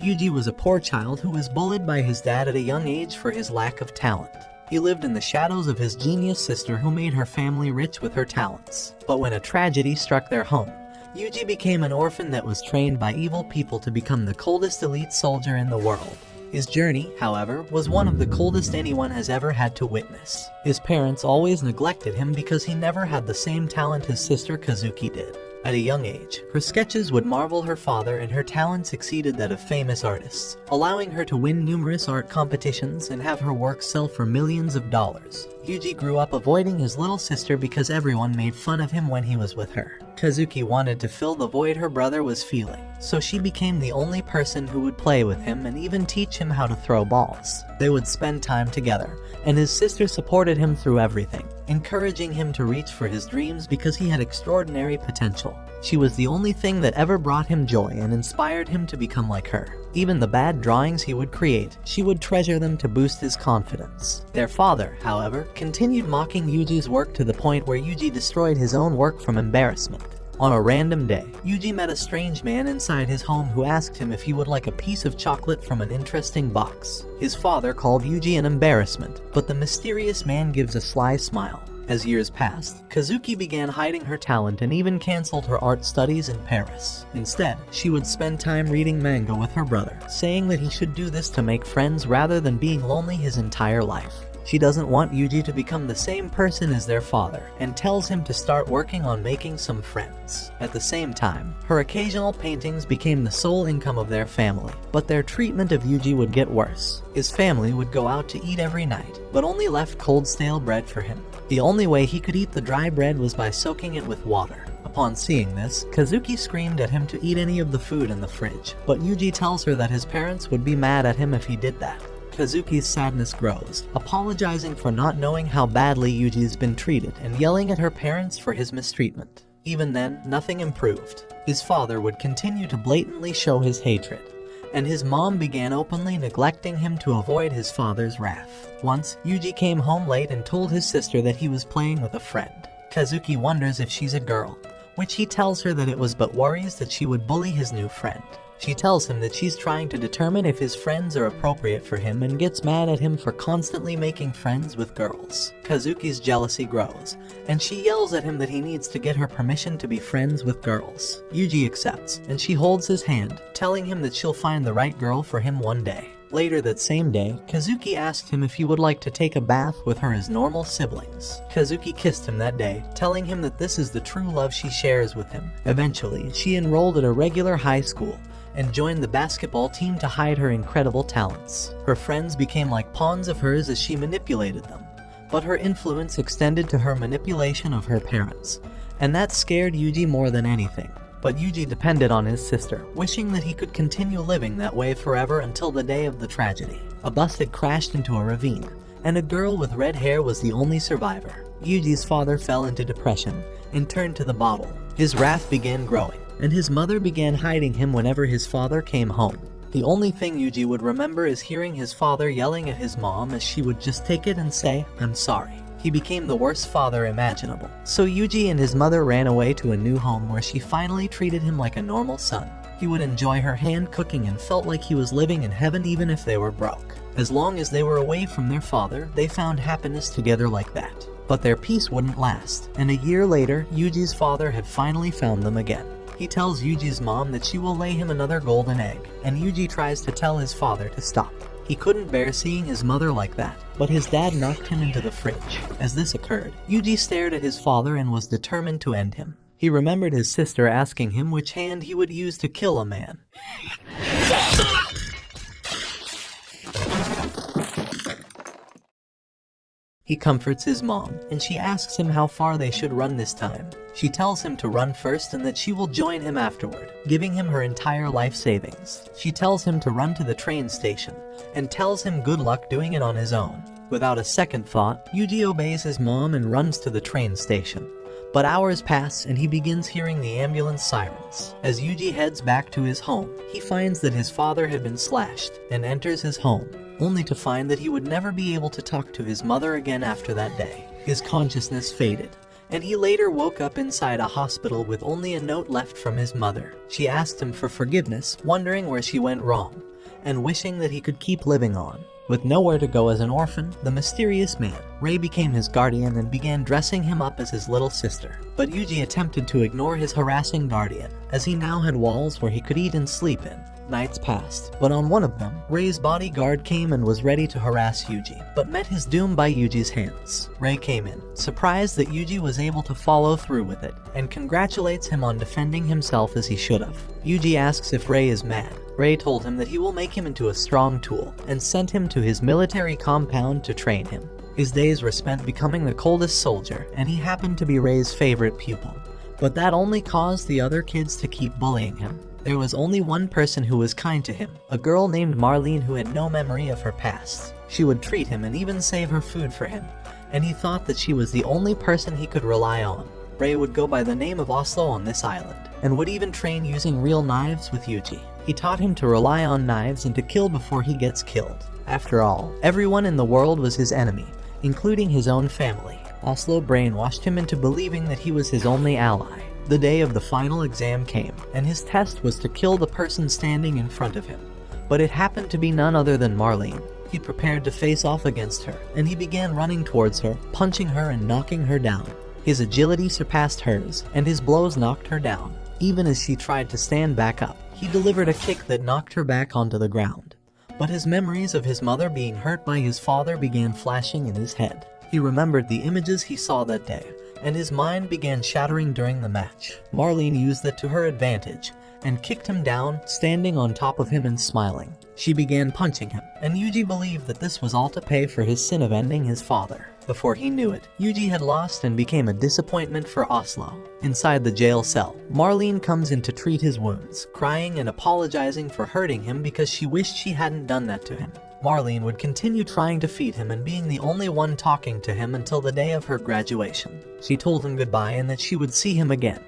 Yuji was a poor child who was bullied by his dad at a young age for his lack of talent. He lived in the shadows of his genius sister who made her family rich with her talents. But when a tragedy struck their home, Yuji became an orphan that was trained by evil people to become the coldest elite soldier in the world. His journey, however, was one of the coldest anyone has ever had to witness. His parents always neglected him because he never had the same talent his sister Kazuki did. At a young age, her sketches would marvel her father and her talents exceeded that of famous artists, allowing her to win numerous art competitions and have her work sell for millions of dollars. Yuji grew up avoiding his little sister because everyone made fun of him when he was with her. Kazuki wanted to fill the void her brother was feeling, so she became the only person who would play with him and even teach him how to throw balls. They would spend time together, and his sister supported him through everything, encouraging him to reach for his dreams because he had extraordinary potential. She was the only thing that ever brought him joy and inspired him to become like her. Even the bad drawings he would create, she would treasure them to boost his confidence. Their father, however, continued mocking Yuji's work to the point where Yuji destroyed his own work from embarrassment. On a random day, Yuji met a strange man inside his home who asked him if he would like a piece of chocolate from an interesting box. His father called Yuji an embarrassment, but the mysterious man gives a sly smile. As years passed, Kazuki began hiding her talent and even canceled her art studies in Paris. Instead, she would spend time reading manga with her brother, saying that he should do this to make friends rather than being lonely his entire life. She doesn't want Yuji to become the same person as their father, and tells him to start working on making some friends. At the same time, her occasional paintings became the sole income of their family, but their treatment of Yuji would get worse. His family would go out to eat every night, but only left cold stale bread for him. The only way he could eat the dry bread was by soaking it with water. Upon seeing this, Kazuki screamed at him to eat any of the food in the fridge, but Yuji tells her that his parents would be mad at him if he did that. Kazuki's sadness grows, apologizing for not knowing how badly Yuji's been treated and yelling at her parents for his mistreatment. Even then, nothing improved. His father would continue to blatantly show his hatred, and his mom began openly neglecting him to avoid his father's wrath. Once, Yuji came home late and told his sister that he was playing with a friend. Kazuki wonders if she's a girl, which he tells her that it was but worries that she would bully his new friend. She tells him that she's trying to determine if his friends are appropriate for him and gets mad at him for constantly making friends with girls. Kazuki's jealousy grows, and she yells at him that he needs to get her permission to be friends with girls. Yuji accepts, and she holds his hand, telling him that she'll find the right girl for him one day. Later that same day, Kazuki asked him if he would like to take a bath with her as normal siblings. Kazuki kissed him that day, telling him that this is the true love she shares with him. Eventually, she enrolled at a regular high school, and joined the basketball team to hide her incredible talents. Her friends became like pawns of hers as she manipulated them, but her influence extended to her manipulation of her parents, and that scared Yuji more than anything. But Yuji depended on his sister, wishing that he could continue living that way forever until the day of the tragedy. A bus had crashed into a ravine, and a girl with red hair was the only survivor. Yuji's father fell into depression and turned to the bottle. His wrath began growing, and his mother began hiding him whenever his father came home. The only thing Yuji would remember is hearing his father yelling at his mom as she would just take it and say, "I'm sorry." He became the worst father imaginable. So Yuji and his mother ran away to a new home where she finally treated him like a normal son. He would enjoy her hand cooking and felt like he was living in heaven even if they were broke. As long as they were away from their father, they found happiness together like that. But their peace wouldn't last, and a year later, Yuji's father had finally found them again. He tells Yuji's mom that she will lay him another golden egg, and Yuji tries to tell his father to stop. He couldn't bear seeing his mother like that, but his dad knocked him into the fridge. As this occurred, Yuji stared at his father and was determined to end him. He remembered his sister asking him which hand he would use to kill a man. He comforts his mom, and she asks him how far they should run this time. She tells him to run first and that she will join him afterward, giving him her entire life savings. She tells him to run to the train station, and tells him good luck doing it on his own. Without a second thought, Yuji obeys his mom and runs to the train station. But hours pass and he begins hearing the ambulance sirens. As Yuji heads back to his home, he finds that his father had been slashed and enters his home, only to find that he would never be able to talk to his mother again after that day. His consciousness faded, and he later woke up inside a hospital with only a note left from his mother. She asked him for forgiveness, wondering where she went wrong, and wishing that he could keep living on. With nowhere to go as an orphan, the mysterious man, Rei, became his guardian and began dressing him up as his little sister. But Yuji attempted to ignore his harassing guardian, as he now had walls where he could eat and sleep in. Nights passed, but on one of them, Rei's bodyguard came and was ready to harass Yuji, but met his doom by Yuji's hands. Rei came in, surprised that Yuji was able to follow through with it, and congratulates him on defending himself as he should have. Yuji asks if Rei is mad. Rei told him that he will make him into a strong tool, and sent him to his military compound to train him. His days were spent becoming the coldest soldier, and he happened to be Rei's favorite pupil. But that only caused the other kids to keep bullying him. There was only one person who was kind to him, a girl named Marlene who had no memory of her past. She would treat him and even save her food for him, and he thought that she was the only person he could rely on. Rei would go by the name of Oslo on this island, and would even train using real knives with Yuji. He taught him to rely on knives and to kill before he gets killed. After all, everyone in the world was his enemy, including his own family. Oslo brainwashed him into believing that he was his only ally. The day of the final exam came, and his test was to kill the person standing in front of him. But it happened to be none other than Marlene. He prepared to face off against her, and he began running towards her, punching her and knocking her down. His agility surpassed hers, and his blows knocked her down. Even as she tried to stand back up, he delivered a kick that knocked her back onto the ground. But his memories of his mother being hurt by his father began flashing in his head. He remembered the images he saw that day, and his mind began shattering during the match. Marlene used it to her advantage, and kicked him down, standing on top of him and smiling. She began punching him, and Yuji believed that this was all to pay for his sin of ending his father. Before he knew it, Yuji had lost and became a disappointment for Oslo. Inside the jail cell, Marlene comes in to treat his wounds, crying and apologizing for hurting him because she wished she hadn't done that to him. Marlene would continue trying to feed him and being the only one talking to him until the day of her graduation. She told him goodbye and that she would see him again,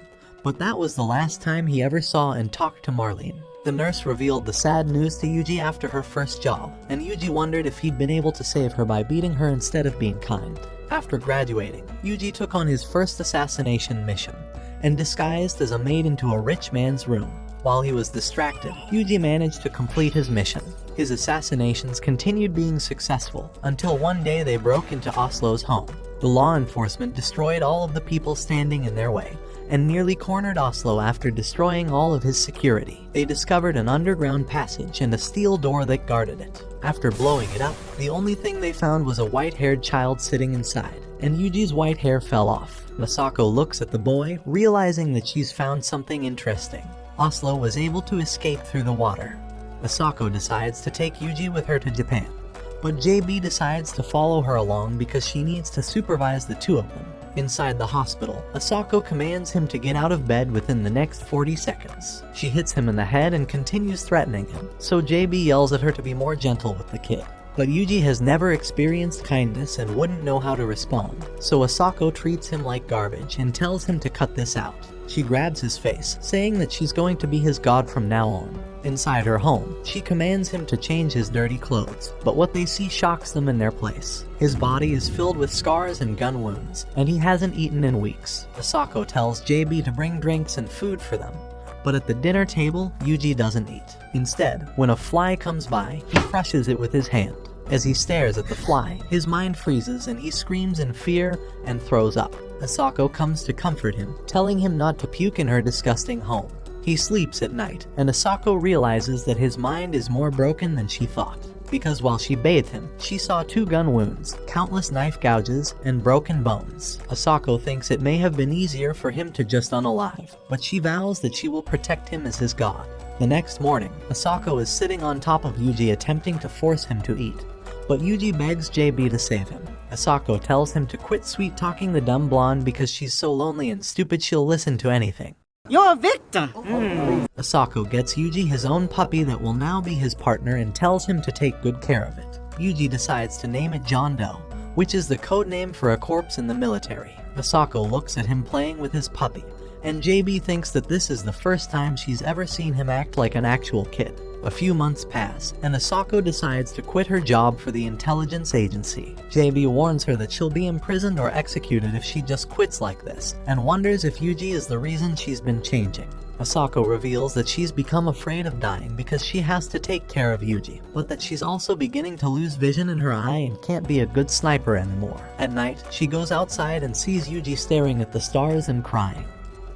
but that was the last time he ever saw and talked to Marlene. The nurse revealed the sad news to Yuji after her first job, and Yuji wondered if he'd been able to save her by beating her instead of being kind. After graduating, Yuji took on his first assassination mission, and disguised as a maid into a rich man's room. While he was distracted, Yuji managed to complete his mission. His assassinations continued being successful, until one day they broke into Oslo's home. The law enforcement destroyed all of the people standing in their way, and nearly cornered Oslo after destroying all of his security. They discovered an underground passage and a steel door that guarded it. After blowing it up, the only thing they found was a white-haired child sitting inside, and Yuji's white hair fell off. Masako looks at the boy, realizing that she's found something interesting. Oslo was able to escape through the water. Masako decides to take Yuji with her to Japan, but JB decides to follow her along because she needs to supervise the two of them. Inside the hospital, Asako commands him to get out of bed within the next 40 seconds. She hits him in the head and continues threatening him, so JB yells at her to be more gentle with the kid. But Yuji has never experienced kindness and wouldn't know how to respond, so Asako treats him like garbage and tells him to cut this out. She grabs his face, saying that she's going to be his god from now on. Inside her home, she commands him to change his dirty clothes, but what they see shocks them in their place. His body is filled with scars and gun wounds, and he hasn't eaten in weeks. Asako tells JB to bring drinks and food for them, but at the dinner table, Yuji doesn't eat. Instead, when a fly comes by, he crushes it with his hand. As he stares at the fly, his mind freezes and he screams in fear and throws up. Asako comes to comfort him, telling him not to puke in her disgusting home. He sleeps at night, and Asako realizes that his mind is more broken than she thought. Because while she bathed him, she saw 2 gun wounds, countless knife gouges, and broken bones. Asako thinks it may have been easier for him to just unalive, but she vows that she will protect him as his god. The next morning, Asako is sitting on top of Yuji attempting to force him to eat, but Yuji begs JB to save him. Asako tells him to quit sweet-talking the dumb blonde because she's so lonely and stupid she'll listen to anything. You're a victim! Asako gets Yuji his own puppy that will now be his partner and tells him to take good care of it. Yuji decides to name it John Doe, which is the code name for a corpse in the military. Asako looks at him playing with his puppy, and JB thinks that this is the first time she's ever seen him act like an actual kid. A few months pass, and Asako decides to quit her job for the intelligence agency. JB warns her that she'll be imprisoned or executed if she just quits like this, and wonders if Yuji is the reason she's been changing. Asako reveals that she's become afraid of dying because she has to take care of Yuji, but that she's also beginning to lose vision in her eye and can't be a good sniper anymore. At night, she goes outside and sees Yuji staring at the stars and crying.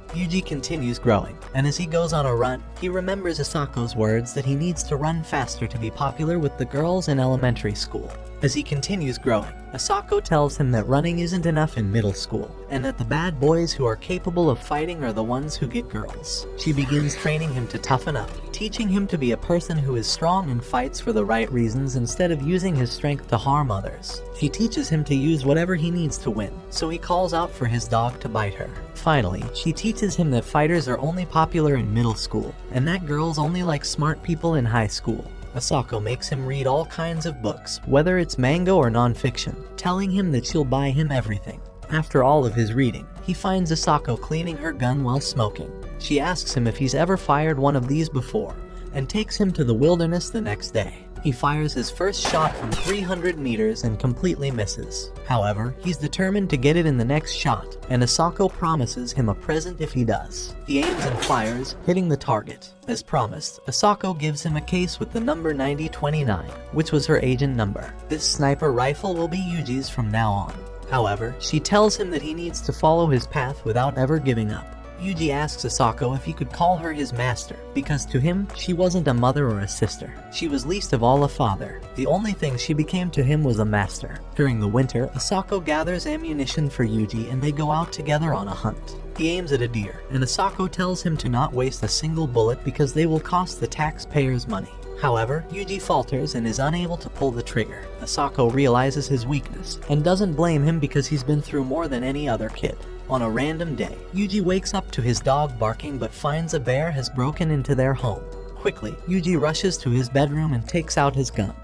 Yuji continues growing, and as he goes on a run, he remembers Asako's words that he needs to run faster to be popular with the girls in elementary school. As he continues growing, Asako tells him that running isn't enough in middle school, and that the bad boys who are capable of fighting are the ones who get girls. She begins training him to toughen up, teaching him to be a person who is strong and fights for the right reasons instead of using his strength to harm others. She teaches him to use whatever he needs to win, so he calls out for his dog to bite her. Finally, she teaches him that fighters are only popular in middle school, and that girls only like smart people in high school. Asako makes him read all kinds of books, whether it's manga or non-fiction, telling him that she'll buy him everything. After all of his reading, he finds Asako cleaning her gun while smoking. She asks him if he's ever fired one of these before, and takes him to the wilderness the next day. He fires his first shot from 300 meters and completely misses. However, he's determined to get it in the next shot, and Asako promises him a present if he does. He aims and fires, hitting the target. As promised, Asako gives him a case with the number 9029, which was her agent number. This sniper rifle will be Yuji's from now on. However, she tells him that he needs to follow his path without ever giving up. Yuji asks Asako if he could call her his master, because to him, she wasn't a mother or a sister. She was least of all a father. The only thing she became to him was a master. During the winter, Asako gathers ammunition for Yuji and they go out together on a hunt. He aims at a deer, and Asako tells him to not waste a single bullet because they will cost the taxpayers money. However, Yuji falters and is unable to pull the trigger. Asako realizes his weakness, and doesn't blame him because he's been through more than any other kid. On a random day, Yuji wakes up to his dog barking but finds a bear has broken into their home. Quickly, Yuji rushes to his bedroom and takes out his gun,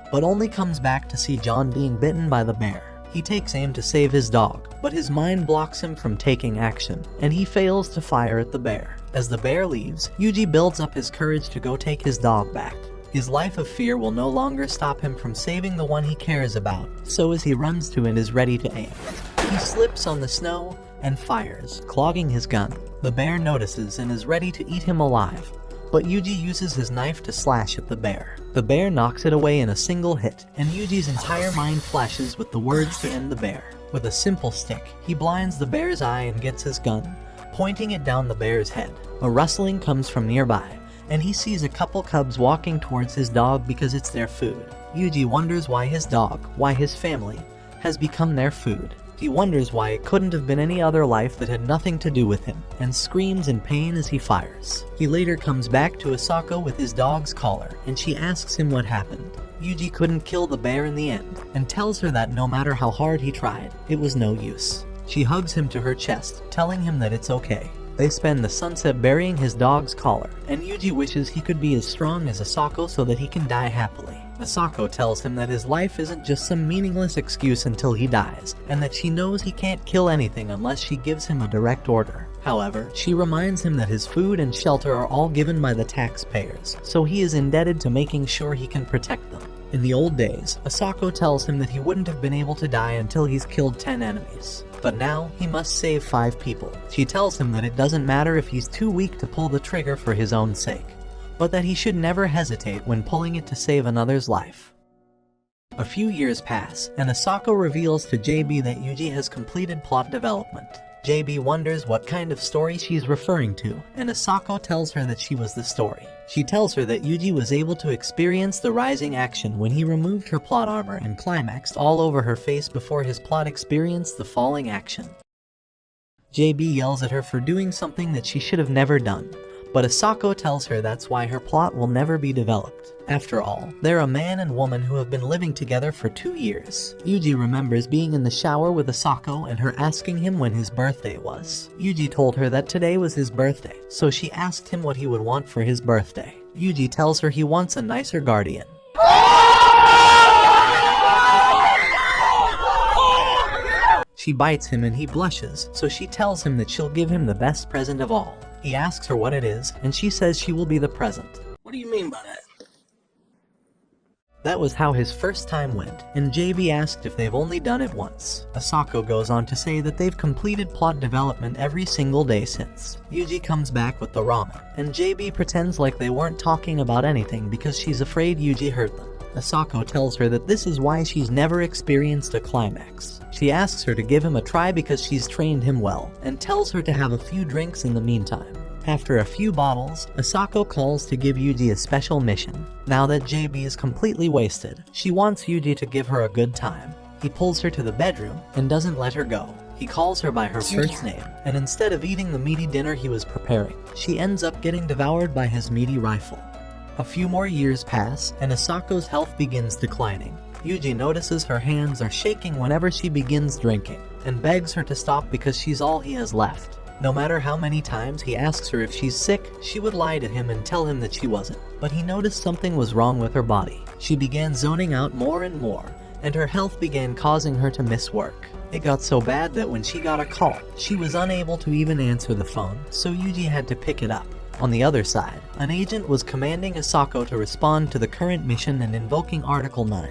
but only comes back to see John being bitten by the bear. He takes aim to save his dog, but his mind blocks him from taking action, and he fails to fire at the bear. As the bear leaves, Yuji builds up his courage to go take his dog back. His life of fear will no longer stop him from saving the one he cares about, so as he runs to and is ready to aim, he slips on the snow and fires, clogging his gun. The bear notices and is ready to eat him alive, but Yuji uses his knife to slash at the bear. The bear knocks it away in a single hit, and Yuji's entire mind flashes with the words to end the bear. With a simple stick, he blinds the bear's eye and gets his gun, pointing it down the bear's head. A rustling comes from nearby, and he sees a couple cubs walking towards his dog because it's their food. Yuji wonders why his dog, why his family, has become their food. He wonders why it couldn't have been any other life that had nothing to do with him, and screams in pain as he fires. He later comes back to Asako with his dog's collar, and she asks him what happened. Yuji couldn't kill the bear in the end, and tells her that no matter how hard he tried, it was no use. She hugs him to her chest, telling him that it's okay. They spend the sunset burying his dog's collar, and Yuji wishes he could be as strong as Asako so that he can die happily. Asako tells him that his life isn't just some meaningless excuse until he dies, and that she knows he can't kill anything unless she gives him a direct order. However, she reminds him that his food and shelter are all given by the taxpayers, so he is indebted to making sure he can protect them. In the old days, Asako tells him that he wouldn't have been able to die until he's killed 10 enemies. But now, he must save 5 people. She tells him that it doesn't matter if he's too weak to pull the trigger for his own sake, but that he should never hesitate when pulling it to save another's life. A few years pass, and Asako reveals to JB that Yuji has completed plot development. JB wonders what kind of story she's referring to, and Asako tells her that she was the story. She tells her that Yuji was able to experience the rising action when he removed her plot armor and climaxed all over her face before his plot experienced the falling action. JB yells at her for doing something that she should have never done, but Asako tells her that's why her plot will never be developed. After all, they're a man and woman who have been living together for 2 years. Yuji remembers being in the shower with Asako and her asking him when his birthday was. Yuji told her that today was his birthday, so she asked him what he would want for his birthday. Yuji tells her he wants a nicer guardian. She bites him and he blushes, so she tells him that she'll give him the best present of all. He asks her what it is, and she says she will be the present. What do you mean by that? That was how his first time went, and JB asked if they've only done it once. Asako goes on to say that they've completed plot development every single day since. Yuji comes back with the ramen, and JB pretends like they weren't talking about anything because she's afraid Yuji hurt them. Asako tells her that this is why she's never experienced a climax. She asks her to give him a try because she's trained him well, and tells her to have a few drinks in the meantime. After a few bottles, Asako calls to give Yuji a special mission. Now that JB is completely wasted, she wants Yuji to give her a good time. He pulls her to the bedroom and doesn't let her go. He calls her by her first name, and instead of eating the meaty dinner he was preparing, she ends up getting devoured by his meaty rifle. A few more years pass, and Asako's health begins declining. Yuji notices her hands are shaking whenever she begins drinking, and begs her to stop because she's all he has left. No matter how many times he asks her if she's sick, she would lie to him and tell him that she wasn't. But he noticed something was wrong with her body. She began zoning out more and more, and her health began causing her to miss work. It got so bad that when she got a call, she was unable to even answer the phone, so Yuji had to pick it up. On the other side, an agent was commanding Asako to respond to the current mission and invoking Article 9,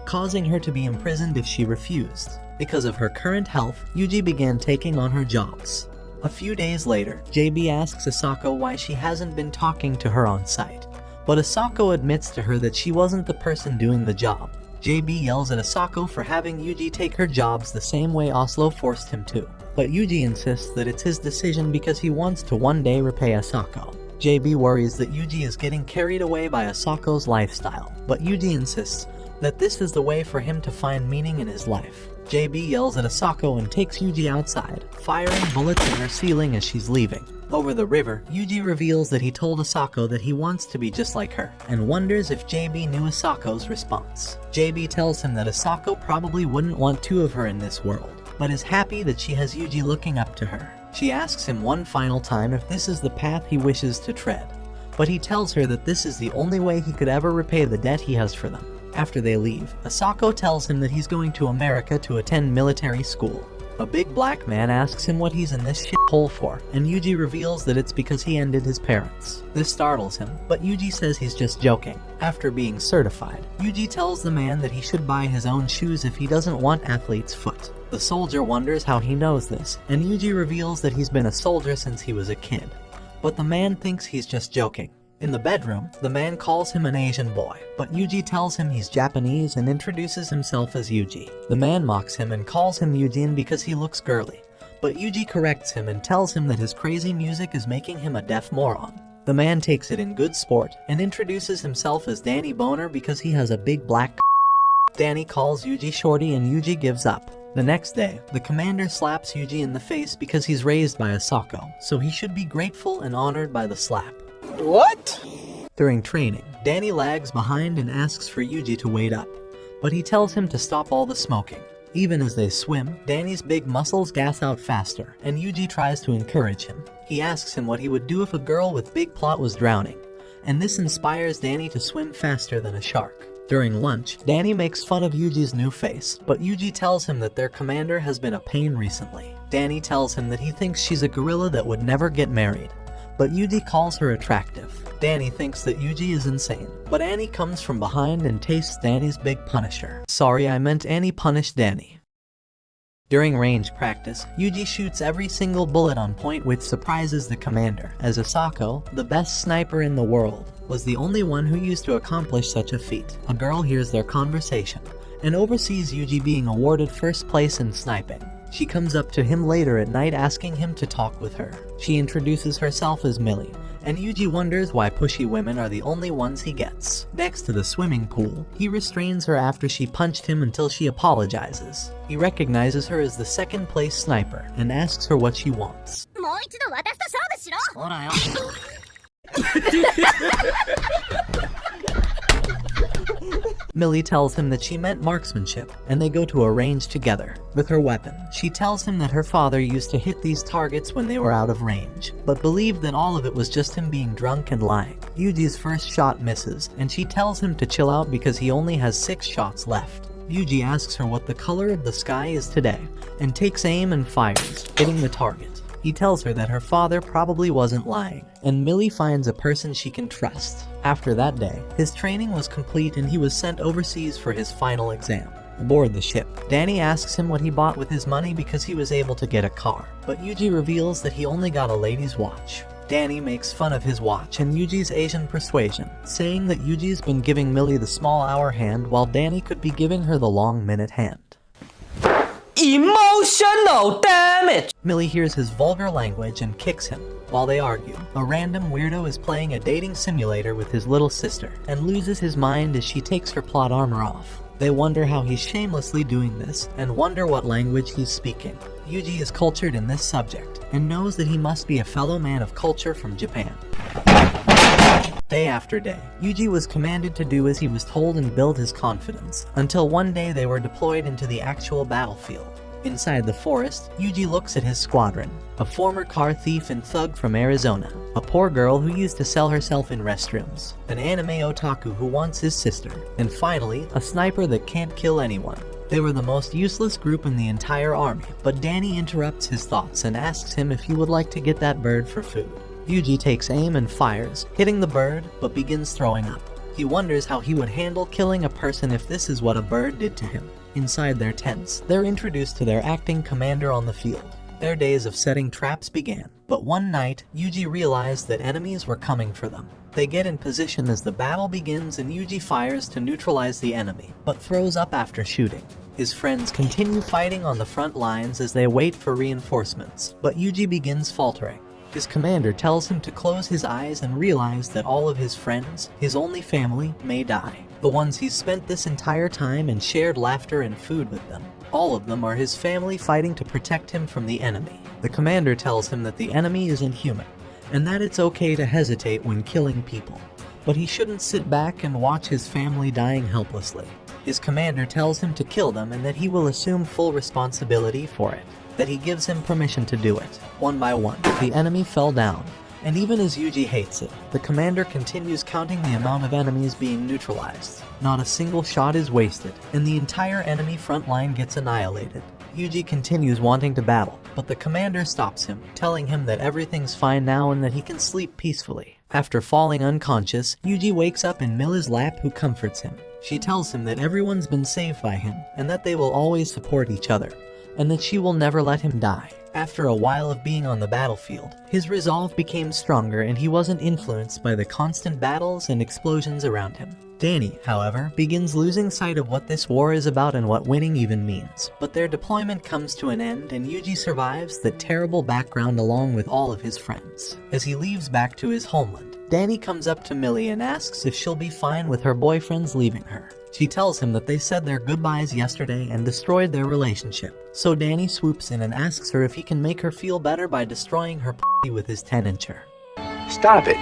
causing her to be imprisoned if she refused. Because of her current health, Yuji began taking on her jobs. A few days later, JB asks Asako why she hasn't been talking to her on site, but Asako admits to her that she wasn't the person doing the job. JB yells at Asako for having Yuji take her jobs the same way Oslo forced him to, but Yuji insists that it's his decision because he wants to one day repay Asako. JB worries that Yuji is getting carried away by Asako's lifestyle, but Yuji insists that this is the way for him to find meaning in his life. JB yells at Asako and takes Yuji outside, firing bullets in her ceiling as she's leaving. Over the river, Yuji reveals that he told Asako that he wants to be just like her, and wonders if JB knew Asako's response. JB tells him that Asako probably wouldn't want two of her in this world, but is happy that she has Yuji looking up to her. She asks him one final time if this is the path he wishes to tread, but he tells her that this is the only way he could ever repay the debt he has for them. After they leave, Asako tells him that he's going to America to attend military school. A big black man asks him what he's in this shithole for, and Yuji reveals that it's because he ended his parents. This startles him, but Yuji says he's just joking. After being certified, Yuji tells the man that he should buy his own shoes if he doesn't want athlete's foot. The soldier wonders how he knows this, and Yuji reveals that he's been a soldier since he was a kid. But the man thinks he's just joking. In the bedroom, the man calls him an Asian boy, but Yuji tells him he's Japanese and introduces himself as Yuji. The man mocks him and calls him Eugene because he looks girly, but Yuji corrects him and tells him that his crazy music is making him a deaf moron. The man takes it in good sport and introduces himself as Danny Boner because he has a big black Danny calls Yuji shorty and Yuji gives up. The next day, the commander slaps Yuji in the face because he's raised by Asako, so he should be grateful and honored by the slap. What? During training, Danny lags behind and asks for Yuji to wait up, but he tells him to stop all the smoking. Even as they swim, Danny's big muscles gas out faster, and Yuji tries to encourage him. He asks him what he would do if a girl with big plot was drowning, and this inspires Danny to swim faster than a shark. During lunch, Danny makes fun of Yuji's new face, but Yuji tells him that their commander has been a pain recently. Danny tells him that he thinks she's a gorilla that would never get married, but Yuji calls her attractive. Danny thinks that Yuji is insane, but Annie comes from behind and tastes Danny's big punisher. Sorry, I meant Annie punished Danny. During range practice, Yuji shoots every single bullet on point, which surprises the commander, as Asako, the best sniper in the world, was the only one who used to accomplish such a feat. A girl hears their conversation and oversees Yuji being awarded first place in sniping. She comes up to him later at night asking him to talk with her. She introduces herself as Millie, and Yuji wonders why pushy women are the only ones he gets. Next to the swimming pool, he restrains her after she punched him until she apologizes. He recognizes her as the second place sniper and asks her what she wants. Millie tells him that she meant marksmanship, and they go to a range together. With her weapon, she tells him that her father used to hit these targets when they were out of range, but believed that all of it was just him being drunk and lying. Yuji's first shot misses, and she tells him to chill out because he only has 6 shots left. Yuji asks her what the color of the sky is today, and takes aim and fires, hitting the target. He tells her that her father probably wasn't lying, and Millie finds a person she can trust. After that day, his training was complete and he was sent overseas for his final exam. Aboard the ship, Danny asks him what he bought with his money because he was able to get a car, but Yuji reveals that he only got a lady's watch. Danny makes fun of his watch and Yuji's Asian persuasion, saying that Yuji's been giving Millie the small hour hand while Danny could be giving her the long minute hand. Emotional damage! Millie hears his vulgar language and kicks him. While they argue, a random weirdo is playing a dating simulator with his little sister and loses his mind as she takes her plot armor off. They wonder how he's shamelessly doing this and wonder what language he's speaking. Yuji is cultured in this subject and knows that he must be a fellow man of culture from Japan. Day after day, Yuji was commanded to do as he was told and build his confidence, until one day they were deployed into the actual battlefield. Inside the forest, Yuji looks at his squadron: a former car thief and thug from Arizona, a poor girl who used to sell herself in restrooms, an anime otaku who wants his sister, and finally, a sniper that can't kill anyone. They were the most useless group in the entire army, but Danny interrupts his thoughts and asks him if he would like to get that bird for food. Yuji takes aim and fires, hitting the bird, but begins throwing up. He wonders how he would handle killing a person if this is what a bird did to him. Inside their tents, they're introduced to their acting commander on the field. Their days of setting traps began, but one night, Yuji realized that enemies were coming for them. They get in position as the battle begins and Yuji fires to neutralize the enemy, but throws up after shooting. His friends continue fighting on the front lines as they wait for reinforcements, but Yuji begins faltering. His commander tells him to close his eyes and realize that all of his friends, his only family, may die. The ones he's spent this entire time and shared laughter and food with them. All of them are his family fighting to protect him from the enemy. The commander tells him that the enemy is inhuman, and that it's okay to hesitate when killing people. But he shouldn't sit back and watch his family dying helplessly. His commander tells him to kill them and that he will assume full responsibility for it. That he gives him permission to do it. One by one, the enemy fell down, and even as Yuji hates it, the commander continues counting the amount of enemies being neutralized. Not a single shot is wasted, and the entire enemy front line gets annihilated. Yuji continues wanting to battle, but the commander stops him, telling him that everything's fine now and that he can sleep peacefully. After falling unconscious, Yuji wakes up in Millie's lap, who comforts him. She tells him that everyone's been saved by him, and that they will always support each other, and that she will never let him die. After a while of being on the battlefield, his resolve became stronger and he wasn't influenced by the constant battles and explosions around him. Danny, however, begins losing sight of what this war is about and what winning even means. But their deployment comes to an end and Yuji survives that terrible background along with all of his friends. As he leaves back to his homeland, Danny comes up to Millie and asks if she'll be fine with her boyfriend's leaving her. She tells him that they said their goodbyes yesterday and destroyed their relationship. So Danny swoops in and asks her if he can make her feel better by destroying her p*** with his 10-incher. Stop it.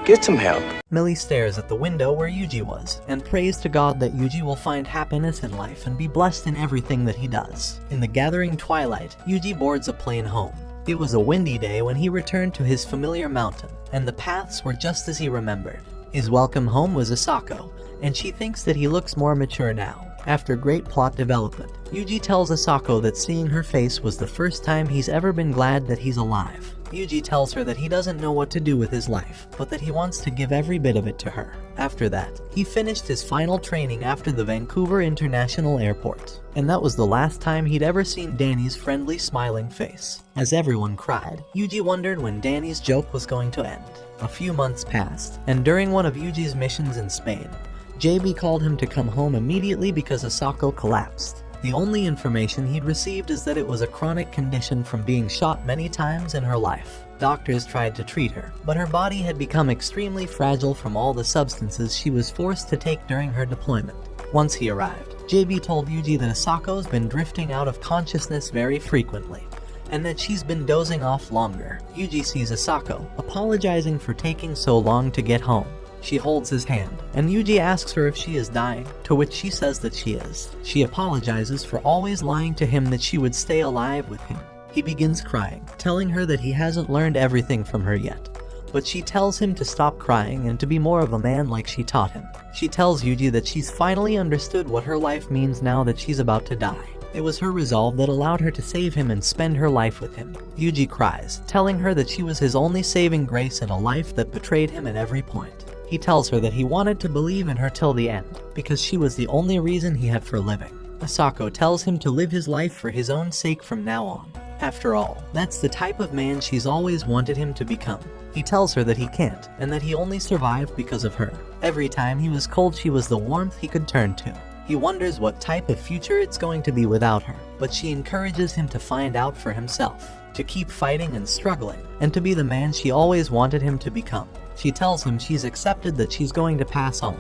Get some help. Millie stares at the window where Yuji was, and prays to God that Yuji will find happiness in life and be blessed in everything that he does. In the gathering twilight, Yuji boards a plane home. It was a windy day when he returned to his familiar mountain, and the paths were just as he remembered. His welcome home was Asako, and she thinks that he looks more mature now. After great plot development, Yuji tells Asako that seeing her face was the first time he's ever been glad that he's alive. Yuji tells her that he doesn't know what to do with his life, but that he wants to give every bit of it to her. After that, he finished his final training after the Vancouver International Airport, and that was the last time he'd ever seen Danny's friendly smiling face. As everyone cried, Yuji wondered when Danny's joke was going to end. A few months passed, and during one of Yuji's missions in Spain, JB called him to come home immediately because Asako collapsed. The only information he'd received is that it was a chronic condition from being shot many times in her life. Doctors tried to treat her, but her body had become extremely fragile from all the substances she was forced to take during her deployment. Once he arrived, JB told Yuji that Asako's been drifting out of consciousness very frequently, and that she's been dozing off longer. Yuji sees Asako, apologizing for taking so long to get home. She holds his hand, and Yuji asks her if she is dying, to which she says that she is. She apologizes for always lying to him that she would stay alive with him. He begins crying, telling her that he hasn't learned everything from her yet. But she tells him to stop crying and to be more of a man like she taught him. She tells Yuji that she's finally understood what her life means now that she's about to die. It was her resolve that allowed her to save him and spend her life with him. Yuji cries, telling her that she was his only saving grace in a life that betrayed him at every point. He tells her that he wanted to believe in her till the end, because she was the only reason he had for living. Asako tells him to live his life for his own sake from now on. After all, that's the type of man she's always wanted him to become. He tells her that he can't, and that he only survived because of her. Every time he was cold, she was the warmth he could turn to. He wonders what type of future it's going to be without her, but she encourages him to find out for himself, to keep fighting and struggling, and to be the man she always wanted him to become. She tells him she's accepted that she's going to pass on,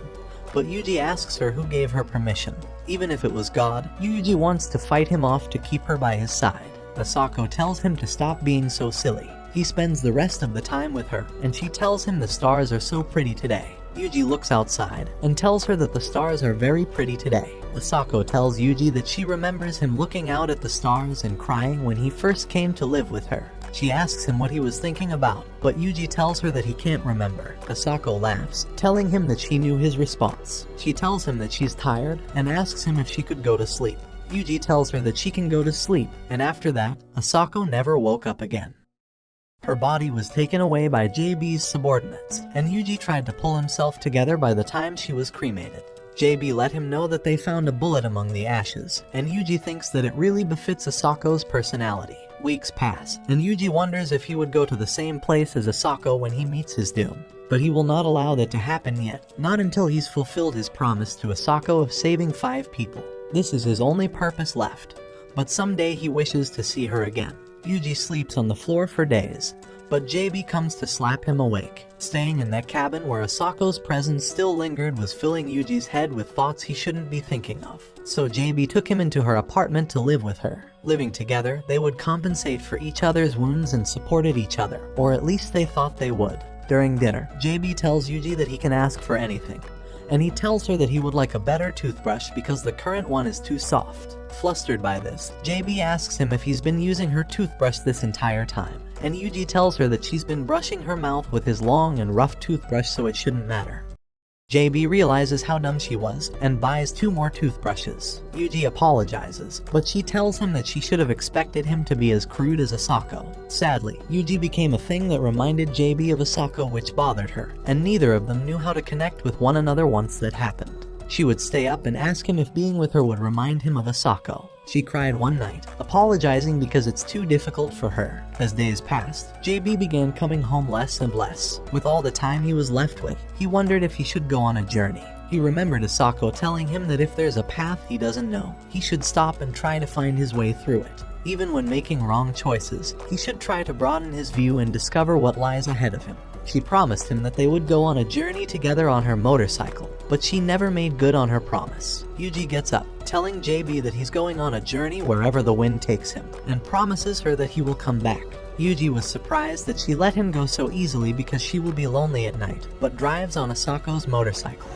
but Yuji asks her who gave her permission. Even if it was God, Yuji wants to fight him off to keep her by his side. Asako tells him to stop being so silly. He spends the rest of the time with her, and she tells him the stars are so pretty today. Yuji looks outside and tells her that the stars are very pretty today. Asako tells Yuji that she remembers him looking out at the stars and crying when he first came to live with her. She asks him what he was thinking about, but Yuji tells her that he can't remember. Asako laughs, telling him that she knew his response. She tells him that she's tired and asks him if she could go to sleep. Yuji tells her that she can go to sleep, and after that, Asako never woke up again. Her body was taken away by JB's subordinates, and Yuji tried to pull himself together by the time she was cremated. JB let him know that they found a bullet among the ashes, and Yuji thinks that it really befits Asako's personality. Weeks pass, and Yuji wonders if he would go to the same place as Asako when he meets his doom. But he will not allow that to happen yet, not until he's fulfilled his promise to Asako of saving 5 people. This is his only purpose left, but someday he wishes to see her again. Yuji sleeps on the floor for days, but JB comes to slap him awake. Staying in that cabin where Asako's presence still lingered was filling Yuji's head with thoughts he shouldn't be thinking of. So JB took him into her apartment to live with her. Living together, they would compensate for each other's wounds and supported each other, or at least they thought they would. During dinner, JB tells Yuji that he can ask for anything, and he tells her that he would like a better toothbrush because the current one is too soft. Flustered by this, JB asks him if he's been using her toothbrush this entire time, and Yuji tells her that she's been brushing her mouth with his long and rough toothbrush so it shouldn't matter. JB realizes how dumb she was and buys 2 more toothbrushes. Yuji apologizes, but she tells him that she should have expected him to be as crude as Asako. Sadly, Yuji became a thing that reminded JB of Asako, which bothered her, and neither of them knew how to connect with one another once that happened. She would stay up and ask him if being with her would remind him of Asako. She cried one night, apologizing because it's too difficult for her. As days passed, JB began coming home less and less. With all the time he was left with, he wondered if he should go on a journey. He remembered Asako telling him that if there's a path he doesn't know, he should stop and try to find his way through it. Even when making wrong choices, he should try to broaden his view and discover what lies ahead of him. She promised him that they would go on a journey together on her motorcycle, but she never made good on her promise. Yuji gets up, telling JB that he's going on a journey wherever the wind takes him, and promises her that he will come back. Yuji was surprised that she let him go so easily because she will be lonely at night, but drives on Asako's motorcycle.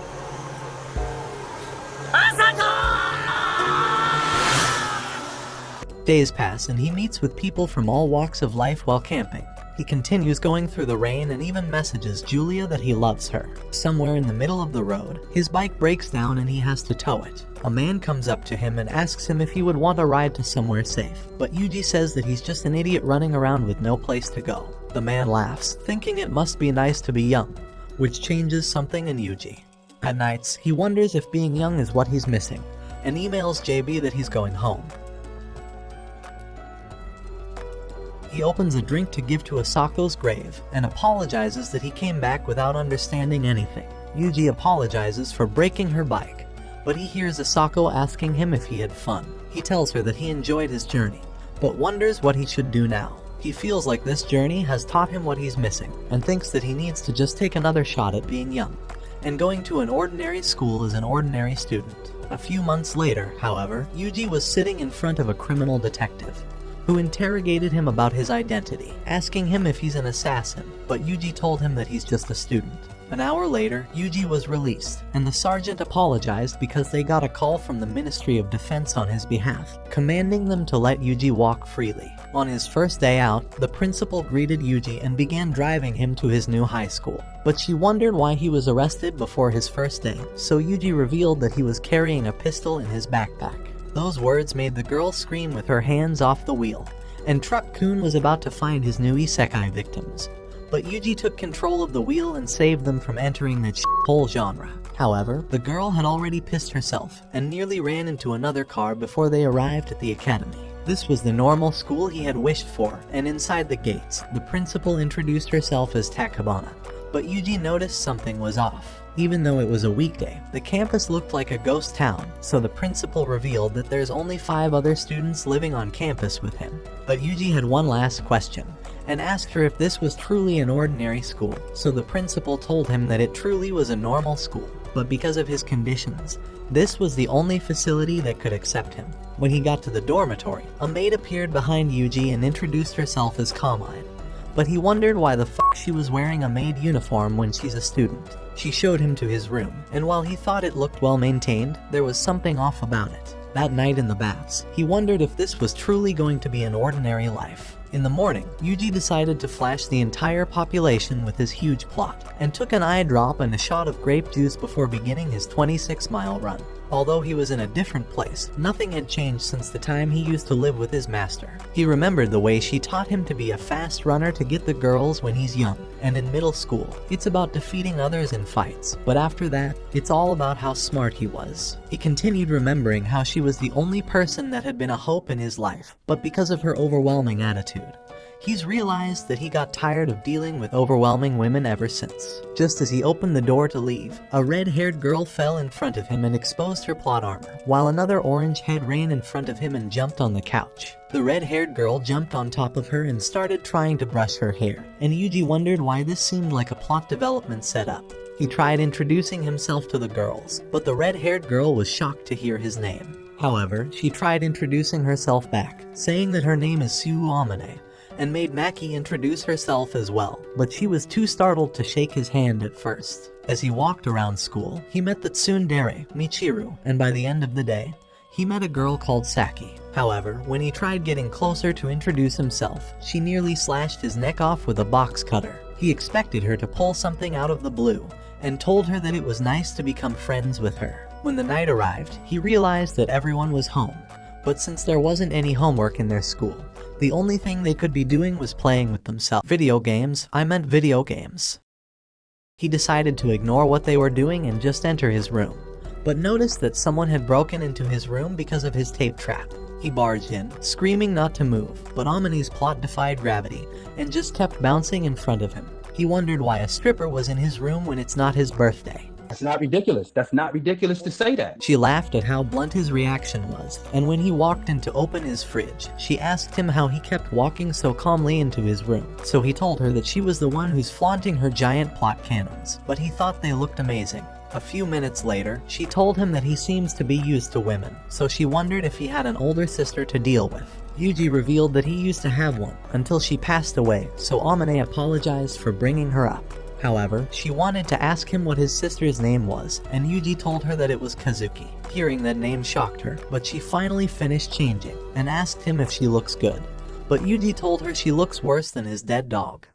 Days pass and he meets with people from all walks of life while camping. He continues going through the rain and even messages Julia that he loves her. Somewhere in the middle of the road, his bike breaks down and he has to tow it. A man comes up to him and asks him if he would want a ride to somewhere safe, but Yuji says that he's just an idiot running around with no place to go. The man laughs, thinking it must be nice to be young, which changes something in Yuji. At nights, he wonders if being young is what he's missing, and emails JB that he's going home. He opens a drink to give to Asako's grave, and apologizes that he came back without understanding anything. Yuji apologizes for breaking her bike, but he hears Asako asking him if he had fun. He tells her that he enjoyed his journey, but wonders what he should do now. He feels like this journey has taught him what he's missing, and thinks that he needs to just take another shot at being young, and going to an ordinary school as an ordinary student. A few months later, however, Yuji was sitting in front of a criminal detective, who interrogated him about his identity, asking him if he's an assassin, but Yuji told him that he's just a student. An hour later, Yuji was released, and the sergeant apologized because they got a call from the Ministry of Defense on his behalf, commanding them to let Yuji walk freely. On his first day out, the principal greeted Yuji and began driving him to his new high school. But she wondered why he was arrested before his first day, so Yuji revealed that he was carrying a pistol in his backpack. Those words made the girl scream with her hands off the wheel, and Truck-kun was about to find his new isekai victims. But Yuji took control of the wheel and saved them from entering the whole genre. However, the girl had already pissed herself and nearly ran into another car before they arrived at the academy. This was the normal school he had wished for, and inside the gates, the principal introduced herself as Takabana. But Yuji noticed something was off. Even though it was a weekday, the campus looked like a ghost town, so the principal revealed that there's only 5 other students living on campus with him. But Yuji had one last question, and asked her if this was truly an ordinary school, so the principal told him that it truly was a normal school, but because of his conditions, this was the only facility that could accept him. When he got to the dormitory, a maid appeared behind Yuji and introduced herself as Carmine. But he wondered why the fuck she was wearing a maid uniform when she's a student. She showed him to his room, and while he thought it looked well maintained, there was something off about it. That night in the baths, he wondered if this was truly going to be an ordinary life. In the morning, Yuji decided to flash the entire population with his huge plot, and took an eye drop and a shot of grape juice before beginning his 26-mile run. Although he was in a different place, nothing had changed since the time he used to live with his master. He remembered the way she taught him to be a fast runner to get the girls when he's young, and in middle school, it's about defeating others in fights, but after that, it's all about how smart he was. He continued remembering how she was the only person that had been a hope in his life, but because of her overwhelming attitude, he's realized that he got tired of dealing with overwhelming women ever since. Just as he opened the door to leave, a red-haired girl fell in front of him and exposed her plot armor, while another orange head ran in front of him and jumped on the couch. The red-haired girl jumped on top of her and started trying to brush her hair, and Yuji wondered why this seemed like a plot development setup. He tried introducing himself to the girls, but the red-haired girl was shocked to hear his name. However, she tried introducing herself back, saying that her name is Suu Amane, and made Maki introduce herself as well, but she was too startled to shake his hand at first. As he walked around school, he met the tsundere, Michiru, and by the end of the day, he met a girl called Saki. However, when he tried getting closer to introduce himself, she nearly slashed his neck off with a box cutter. He expected her to pull something out of the blue, and told her that it was nice to become friends with her. When the night arrived, he realized that everyone was home, but since there wasn't any homework in their school, the only thing they could be doing was playing with themselves. Video games. He decided to ignore what they were doing and just enter his room, but noticed that someone had broken into his room because of his tape trap. He barged in, screaming not to move, but Amane's plot defied gravity and just kept bouncing in front of him. He wondered why a stripper was in his room when it's not his birthday. That's not ridiculous. That's not ridiculous to say that. She laughed at how blunt his reaction was, and when he walked in to open his fridge, she asked him how he kept walking so calmly into his room. So he told her that she was the one who's flaunting her giant plot cannons, but he thought they looked amazing. A few minutes later, she told him that he seems to be used to women, so she wondered if he had an older sister to deal with. Yuji revealed that he used to have one, until she passed away, so Amane apologized for bringing her up. However, she wanted to ask him what his sister's name was, and Yuji told her that it was Kazuki. Hearing that name shocked her, but she finally finished changing, and asked him if she looks good. But Yuji told her she looks worse than his dead dog.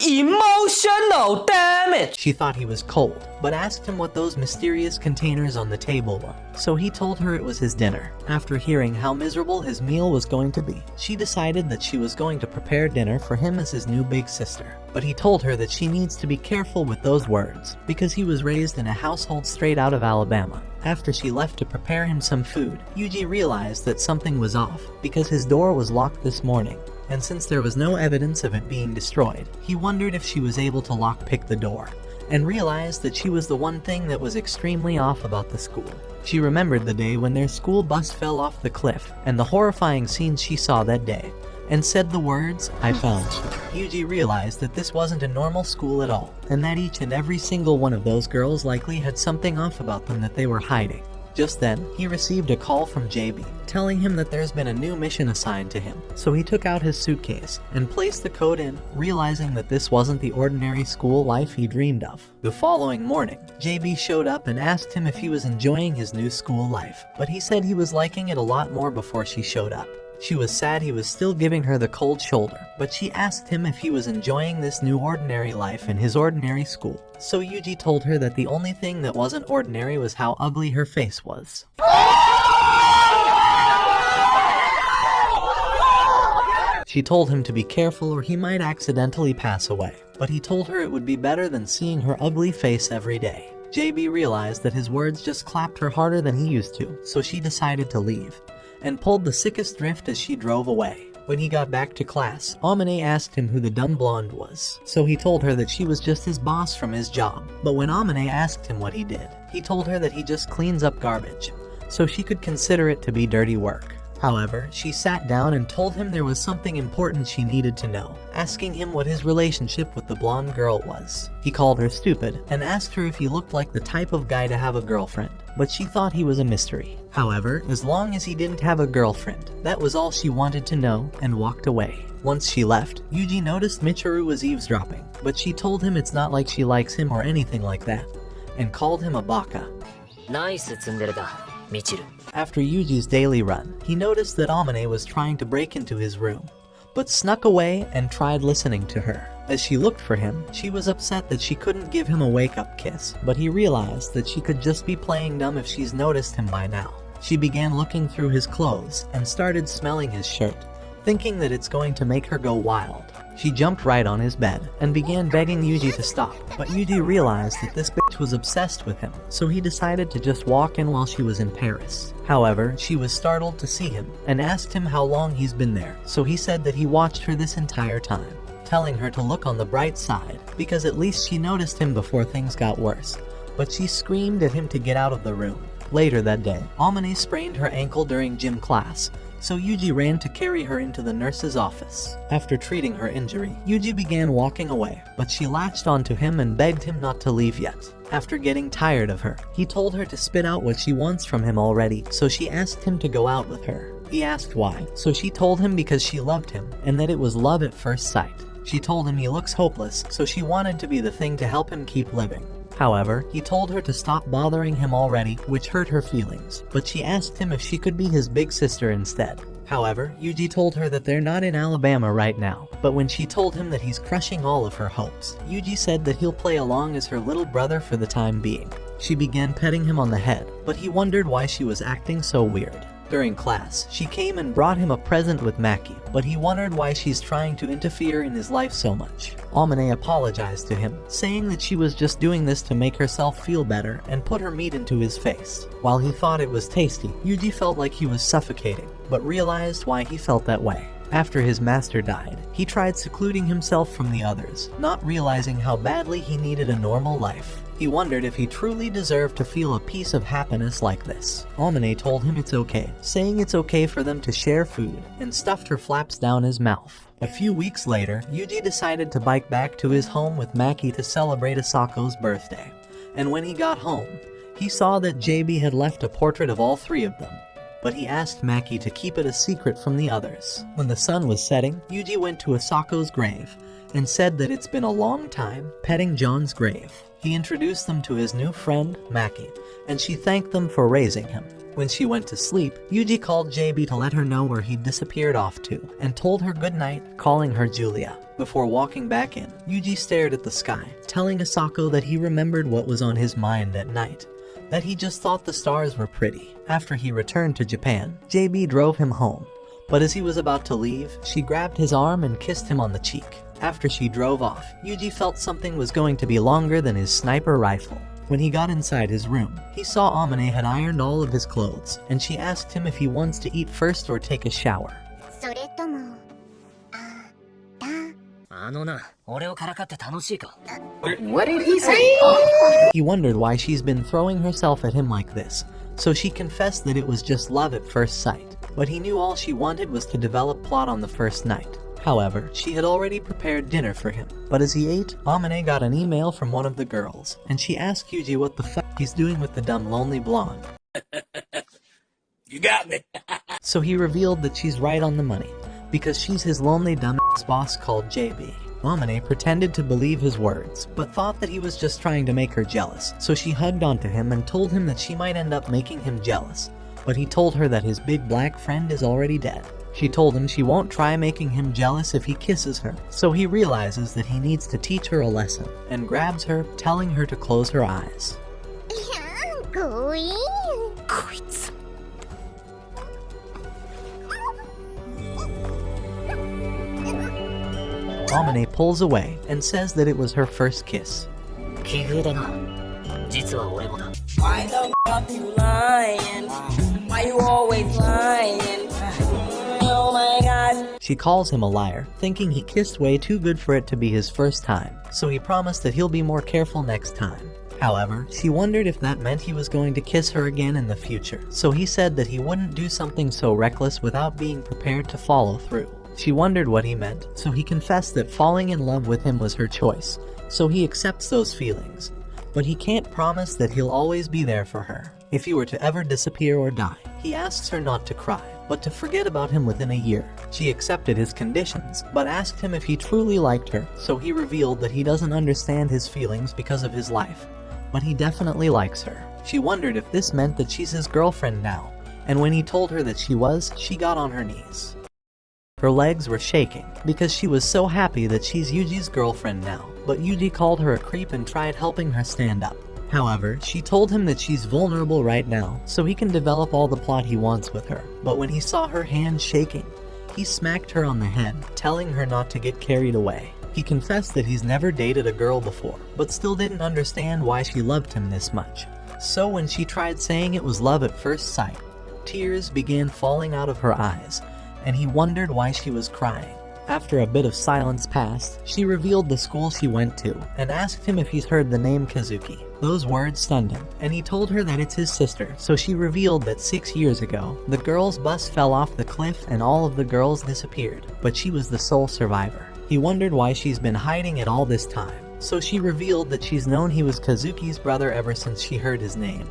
Emotional damage! She thought he was cold, but asked him what those mysterious containers on the table were, so he told her it was his dinner. After hearing how miserable his meal was going to be, she decided that she was going to prepare dinner for him as his new big sister. But he told her that she needs to be careful with those words, because he was raised in a household straight out of Alabama. After she left to prepare him some food, Yuji realized that something was off, because his door was locked this morning. And since there was no evidence of it being destroyed, he wondered if she was able to lockpick the door, and realized that she was the one thing that was extremely off about the school. She remembered the day when their school bus fell off the cliff, and the horrifying scenes she saw that day, and said the words, "I found you." Yuji realized that this wasn't a normal school at all, and that each and every single one of those girls likely had something off about them that they were hiding. Just then, he received a call from JB, telling him that there's been a new mission assigned to him. So he took out his suitcase and placed the code in, realizing that this wasn't the ordinary school life he dreamed of. The following morning, JB showed up and asked him if he was enjoying his new school life, but he said he was liking it a lot more before she showed up. She was sad he was still giving her the cold shoulder, but she asked him if he was enjoying this new ordinary life in his ordinary school. So Yuji told her that the only thing that wasn't ordinary was how ugly her face was. She told him to be careful or he might accidentally pass away, but he told her it would be better than seeing her ugly face every day. JB realized that his words just clapped her harder than he used to, so she decided to leave, and pulled the sickest drift as she drove away. When he got back to class, Amane asked him who the dumb blonde was, so he told her that she was just his boss from his job. But when Amane asked him what he did, he told her that he just cleans up garbage, so she could consider it to be dirty work. However, she sat down and told him there was something important she needed to know, asking him what his relationship with the blonde girl was. He called her stupid and asked her if he looked like the type of guy to have a girlfriend, but she thought he was a mystery. However, as long as he didn't have a girlfriend, that was all she wanted to know and walked away. Once she left, Yuji noticed Michiru was eavesdropping, but she told him it's not like she likes him or anything like that, and called him a baka. Nice, Michiru. After Yuji's daily run, he noticed that Amane was trying to break into his room, but snuck away and tried listening to her. As she looked for him, she was upset that she couldn't give him a wake-up kiss, but he realized that she could just be playing dumb if she's noticed him by now. She began looking through his clothes and started smelling his shirt, thinking that it's going to make her go wild. She jumped right on his bed and began begging Yuji to stop, but Yuji realized that this bitch was obsessed with him, so he decided to just walk in while she was in Paris. However, she was startled to see him and asked him how long he's been there, so he said that he watched her this entire time, telling her to look on the bright side, because at least she noticed him before things got worse, but she screamed at him to get out of the room. Later that day, Amane sprained her ankle during gym class, so Yuji ran to carry her into the nurse's office. After treating her injury, Yuji began walking away, but she latched onto him and begged him not to leave yet. After getting tired of her, he told her to spit out what she wants from him already, so she asked him to go out with her. He asked why, so she told him because she loved him, and that it was love at first sight. She told him he looks hopeless, so she wanted to be the thing to help him keep living. However, he told her to stop bothering him already, which hurt her feelings, but she asked him if she could be his big sister instead. However, Yuji told her that they're not in Alabama right now, but when she told him that he's crushing all of her hopes, Yuji said that he'll play along as her little brother for the time being. She began petting him on the head, but he wondered why she was acting so weird. During class, she came and brought him a present with Maki, but he wondered why she's trying to interfere in his life so much. Amane apologized to him, saying that she was just doing this to make herself feel better and put her meat into his face. While he thought it was tasty, Yuji felt like he was suffocating, but realized why he felt that way. After his master died, he tried secluding himself from the others, not realizing how badly he needed a normal life. He wondered if he truly deserved to feel a piece of happiness like this. Amane told him it's okay, saying it's okay for them to share food, and stuffed her flaps down his mouth. A few weeks later, Yuji decided to bike back to his home with Maki to celebrate Asako's birthday. And when he got home, he saw that JB had left a portrait of all three of them, but he asked Maki to keep it a secret from the others. When the sun was setting, Yuji went to Asako's grave and said that it's been a long time petting John's grave. He introduced them to his new friend, Maki, and she thanked them for raising him. When she went to sleep, Yuji called JB to let her know where he'd disappeared off to, and told her goodnight, calling her Julia. Before walking back in, Yuji stared at the sky, telling Asako that he remembered what was on his mind at night, that he just thought the stars were pretty. After he returned to Japan, JB drove him home, but as he was about to leave, she grabbed his arm and kissed him on the cheek. After she drove off, Yuji felt something was going to be longer than his sniper rifle. When he got inside his room, he saw Amane had ironed all of his clothes, and she asked him if he wants to eat first or take a shower. What did he say? He wondered why she's been throwing herself at him like this, so she confessed that it was just love at first sight, but he knew all she wanted was to develop plot on the first night. However, she had already prepared dinner for him, but as he ate, Amane got an email from one of the girls, and she asked Yuji what the fuck he's doing with the dumb lonely blonde. You got me. So he revealed that she's right on the money, because she's his lonely dumbass boss called JB. Amane pretended to believe his words, but thought that he was just trying to make her jealous, so she hugged onto him and told him that she might end up making him jealous, but he told her that his big black friend is already dead. She told him she won't try making him jealous if he kisses her, so he realizes that he needs to teach her a lesson, and grabs her, telling her to close her eyes. Amane pulls away and says that it was her first kiss. 奇遇だな。実は俺もだ。 Why the fuck you lying? Why you always lying? Oh my god. She calls him a liar, thinking he kissed way too good for it to be his first time, so he promised that he'll be more careful next time. However, she wondered if that meant he was going to kiss her again in the future, so he said that he wouldn't do something so reckless without being prepared to follow through. She wondered what he meant, so he confessed that falling in love with him was her choice, so he accepts those feelings. But he can't promise that he'll always be there for her. If he were to ever disappear or die, he asks her not to cry, but to forget about him within a year. She accepted his conditions, but asked him if he truly liked her, so he revealed that he doesn't understand his feelings because of his life, but he definitely likes her. She wondered if this meant that she's his girlfriend now, and when he told her that she was, she got on her knees. Her legs were shaking, because she was so happy that she's Yuji's girlfriend now, but Yuji called her a creep and tried helping her stand up. However, she told him that she's vulnerable right now, so he can develop all the plot he wants with her. But when he saw her hands shaking, he smacked her on the head, telling her not to get carried away. He confessed that he's never dated a girl before, but still didn't understand why she loved him this much. So when she tried saying it was love at first sight, tears began falling out of her eyes, and he wondered why she was crying. After a bit of silence passed, she revealed the school she went to, and asked him if he's heard the name Kazuki. Those words stunned him, and he told her that it's his sister, so she revealed that 6 years ago, the girls' bus fell off the cliff and all of the girls disappeared, but she was the sole survivor. He wondered why she's been hiding it all this time, so she revealed that she's known he was Kazuki's brother ever since she heard his name.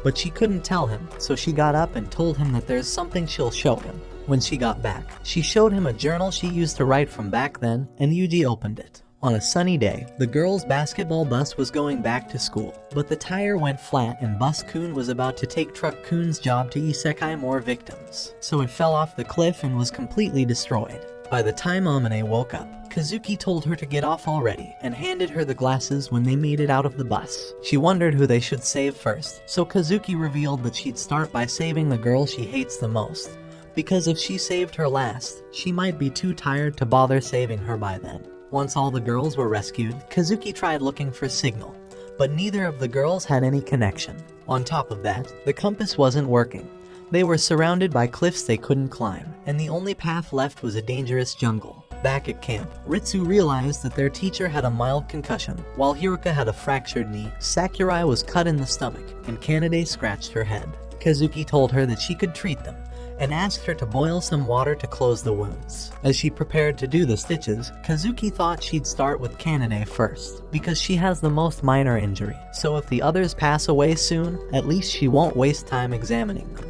But she couldn't tell him, so she got up and told him that there's something she'll show him. When she got back, she showed him a journal she used to write from back then, and Yuji opened it. On a sunny day, the girls' basketball bus was going back to school, but the tire went flat and Bus Kun was about to take Truck Kun's job to isekai more victims, so it fell off the cliff and was completely destroyed. By the time Amane woke up, Kazuki told her to get off already and handed her the glasses when they made it out of the bus. She wondered who they should save first, so Kazuki revealed that she'd start by saving the girl she hates the most, because if she saved her last, she might be too tired to bother saving her by then. Once all the girls were rescued, Kazuki tried looking for Signal, but neither of the girls had any connection. On top of that, the compass wasn't working. They were surrounded by cliffs they couldn't climb, and the only path left was a dangerous jungle. Back at camp, Ritsu realized that their teacher had a mild concussion, while Hiruka had a fractured knee, Sakurai was cut in the stomach, and Kanade scratched her head. Kazuki told her that she could treat them, and asked her to boil some water to close the wounds. As she prepared to do the stitches, Kazuki thought she'd start with Kanade first, because she has the most minor injury, so if the others pass away soon, at least she won't waste time examining them.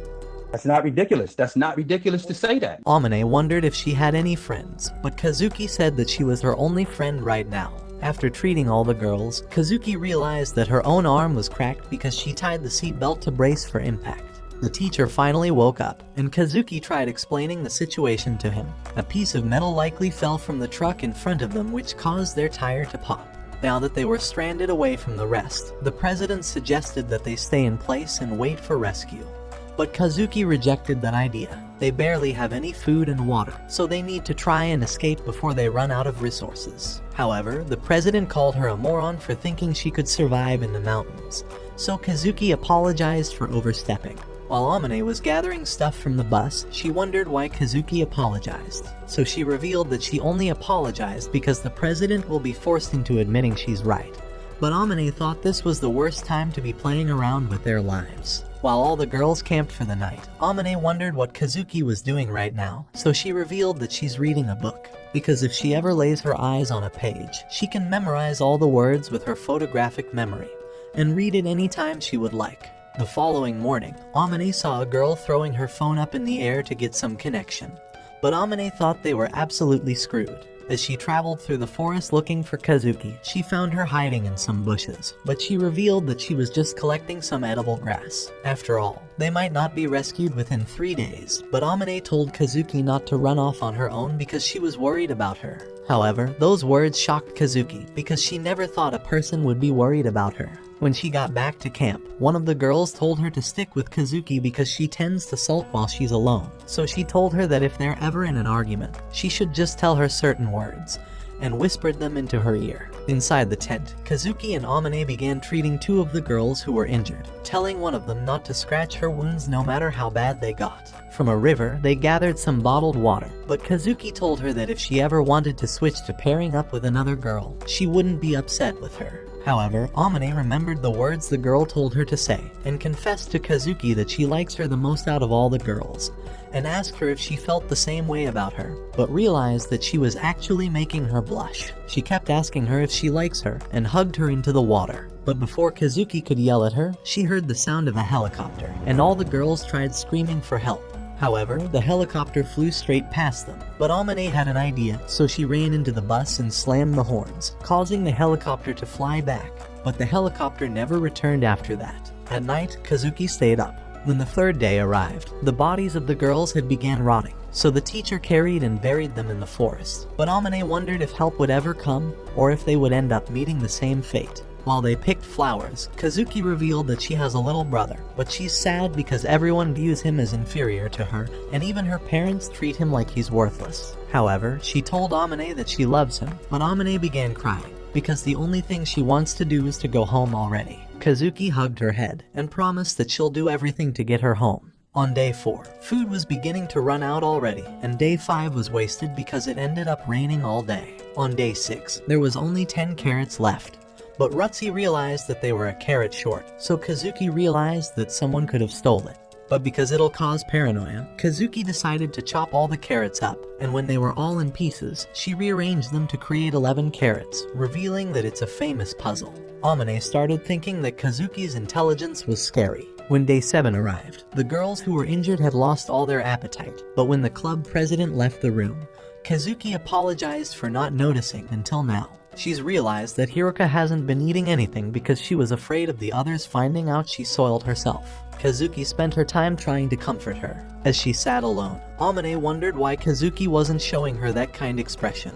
That's not ridiculous. That's not ridiculous to say that. Amane wondered if she had any friends, but Kazuki said that she was her only friend right now. After treating all the girls, Kazuki realized that her own arm was cracked because she tied the seatbelt to brace for impact. The teacher finally woke up, and Kazuki tried explaining the situation to him. A piece of metal likely fell from the truck in front of them, which caused their tire to pop. Now that they were stranded away from the rest, the president suggested that they stay in place and wait for rescue. But Kazuki rejected that idea. They barely have any food and water, so they need to try and escape before they run out of resources. However, the president called her a moron for thinking she could survive in the mountains, so Kazuki apologized for overstepping. While Amane was gathering stuff from the bus, she wondered why Kazuki apologized. So she revealed that she only apologized because the president will be forced into admitting she's right. But Amane thought this was the worst time to be playing around with their lives. While all the girls camped for the night, Amane wondered what Kazuki was doing right now, so she revealed that she's reading a book. Because if she ever lays her eyes on a page, she can memorize all the words with her photographic memory, and read it anytime she would like. The following morning, Amane saw a girl throwing her phone up in the air to get some connection, but Amane thought they were absolutely screwed. As she traveled through the forest looking for Kazuki, she found her hiding in some bushes, but she revealed that she was just collecting some edible grass. After all, they might not be rescued within 3 days, but Amane told Kazuki not to run off on her own because she was worried about her. However, those words shocked Kazuki because she never thought a person would be worried about her. When she got back to camp, one of the girls told her to stick with Kazuki because she tends to sulk while she's alone. So she told her that if they're ever in an argument, she should just tell her certain words, and whispered them into her ear. Inside the tent, Kazuki and Amane began treating two of the girls who were injured, telling one of them not to scratch her wounds no matter how bad they got. From a river, they gathered some bottled water, but Kazuki told her that if she ever wanted to switch to pairing up with another girl, she wouldn't be upset with her. However, Amane remembered the words the girl told her to say, and confessed to Kazuki that she likes her the most out of all the girls, and asked her if she felt the same way about her, but realized that she was actually making her blush. She kept asking her if she likes her, and hugged her into the water. But before Kazuki could yell at her, she heard the sound of a helicopter, and all the girls tried screaming for help. However, the helicopter flew straight past them, but Amane had an idea, so she ran into the bus and slammed the horns, causing the helicopter to fly back, but the helicopter never returned after that. At night, Kazuki stayed up. When the third day arrived, the bodies of the girls had began rotting, so the teacher carried and buried them in the forest. But Amane wondered if help would ever come, or if they would end up meeting the same fate. While they picked flowers, Kazuki revealed that she has a little brother, but she's sad because everyone views him as inferior to her, and even her parents treat him like he's worthless. However, she told Amane that she loves him, but Amane began crying, because the only thing she wants to do is to go home already. Kazuki hugged her head, and promised that she'll do everything to get her home. On day 4, food was beginning to run out already, and day 5 was wasted because it ended up raining all day. On day 6, there was only 10 carrots left. But Rutsi realized that they were a carrot short, so Kazuki realized that someone could have stolen it. But because it'll cause paranoia, Kazuki decided to chop all the carrots up, and when they were all in pieces, she rearranged them to create 11 carrots, revealing that it's a famous puzzle. Amane started thinking that Kazuki's intelligence was scary. When day 7 arrived, the girls who were injured had lost all their appetite, but when the club president left the room, Kazuki apologized for not noticing until now. She's realized that Hiruka hasn't been eating anything because she was afraid of the others finding out she soiled herself. Kazuki spent her time trying to comfort her. As she sat alone, Amane wondered why Kazuki wasn't showing her that kind expression.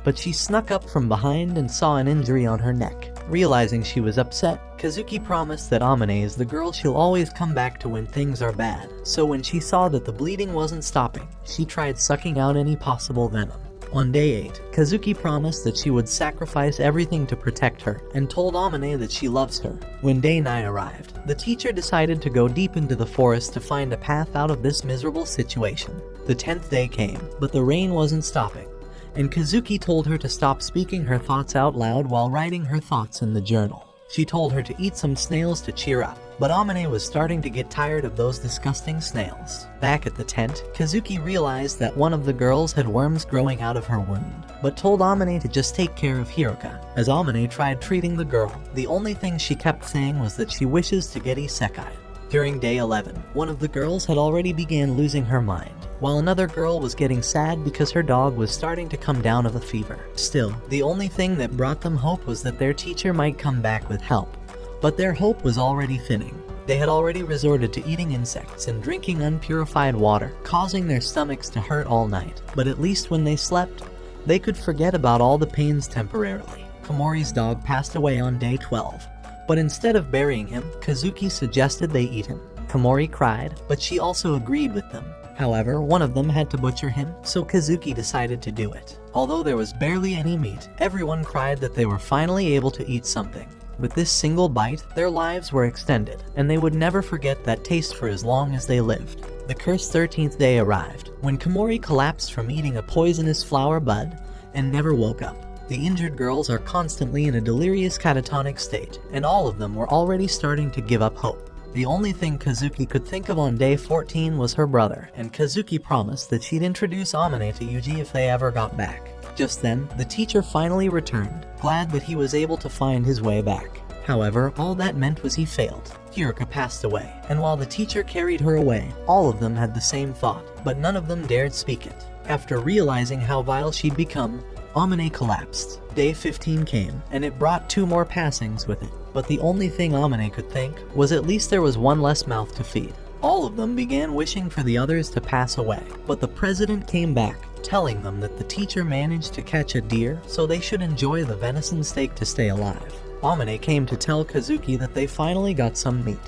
But she snuck up from behind and saw an injury on her neck. Realizing she was upset, Kazuki promised that Amane is the girl she'll always come back to when things are bad. So when she saw that the bleeding wasn't stopping, she tried sucking out any possible venom. On day 8, Kazuki promised that she would sacrifice everything to protect her, and told Amane that she loves her. When day 9 arrived, the teacher decided to go deep into the forest to find a path out of this miserable situation. The 10th day came, but the rain wasn't stopping, and Kazuki told her to stop speaking her thoughts out loud while writing her thoughts in the journal. She told her to eat some snails to cheer up, but Amane was starting to get tired of those disgusting snails. Back at the tent, Kazuki realized that one of the girls had worms growing out of her wound, but told Amane to just take care of Hiruka. As Amane tried treating the girl, the only thing she kept saying was that she wishes to get isekai. During day 11, one of the girls had already began losing her mind, while another girl was getting sad because her dog was starting to come down of a fever. Still, the only thing that brought them hope was that their teacher might come back with help. But their hope was already thinning. They had already resorted to eating insects and drinking unpurified water, causing their stomachs to hurt all night. But at least when they slept, they could forget about all the pains temporarily. Komori's dog passed away on day 12. But instead of burying him, Kazuki suggested they eat him. Komori cried, but she also agreed with them. However, one of them had to butcher him, so Kazuki decided to do it. Although there was barely any meat, everyone cried that they were finally able to eat something. With this single bite, their lives were extended, and they would never forget that taste for as long as they lived. The cursed 13th day arrived, when Komori collapsed from eating a poisonous flower bud and never woke up. The injured girls are constantly in a delirious catatonic state, and all of them were already starting to give up hope. The only thing Kazuki could think of on day 14 was her brother, and Kazuki promised that she'd introduce Amane to Yuji if they ever got back. Just then, the teacher finally returned, glad that he was able to find his way back. However, all that meant was he failed. Hiruka passed away, and while the teacher carried her away, all of them had the same thought, but none of them dared speak it. After realizing how vile she'd become, Amane collapsed. Day 15 came, and it brought 2 more passings with it. But the only thing Amane could think was at least there was one less mouth to feed. All of them began wishing for the others to pass away, but the president came back, telling them that the teacher managed to catch a deer, so they should enjoy the venison steak to stay alive. Amane came to tell Kazuki that they finally got some meat,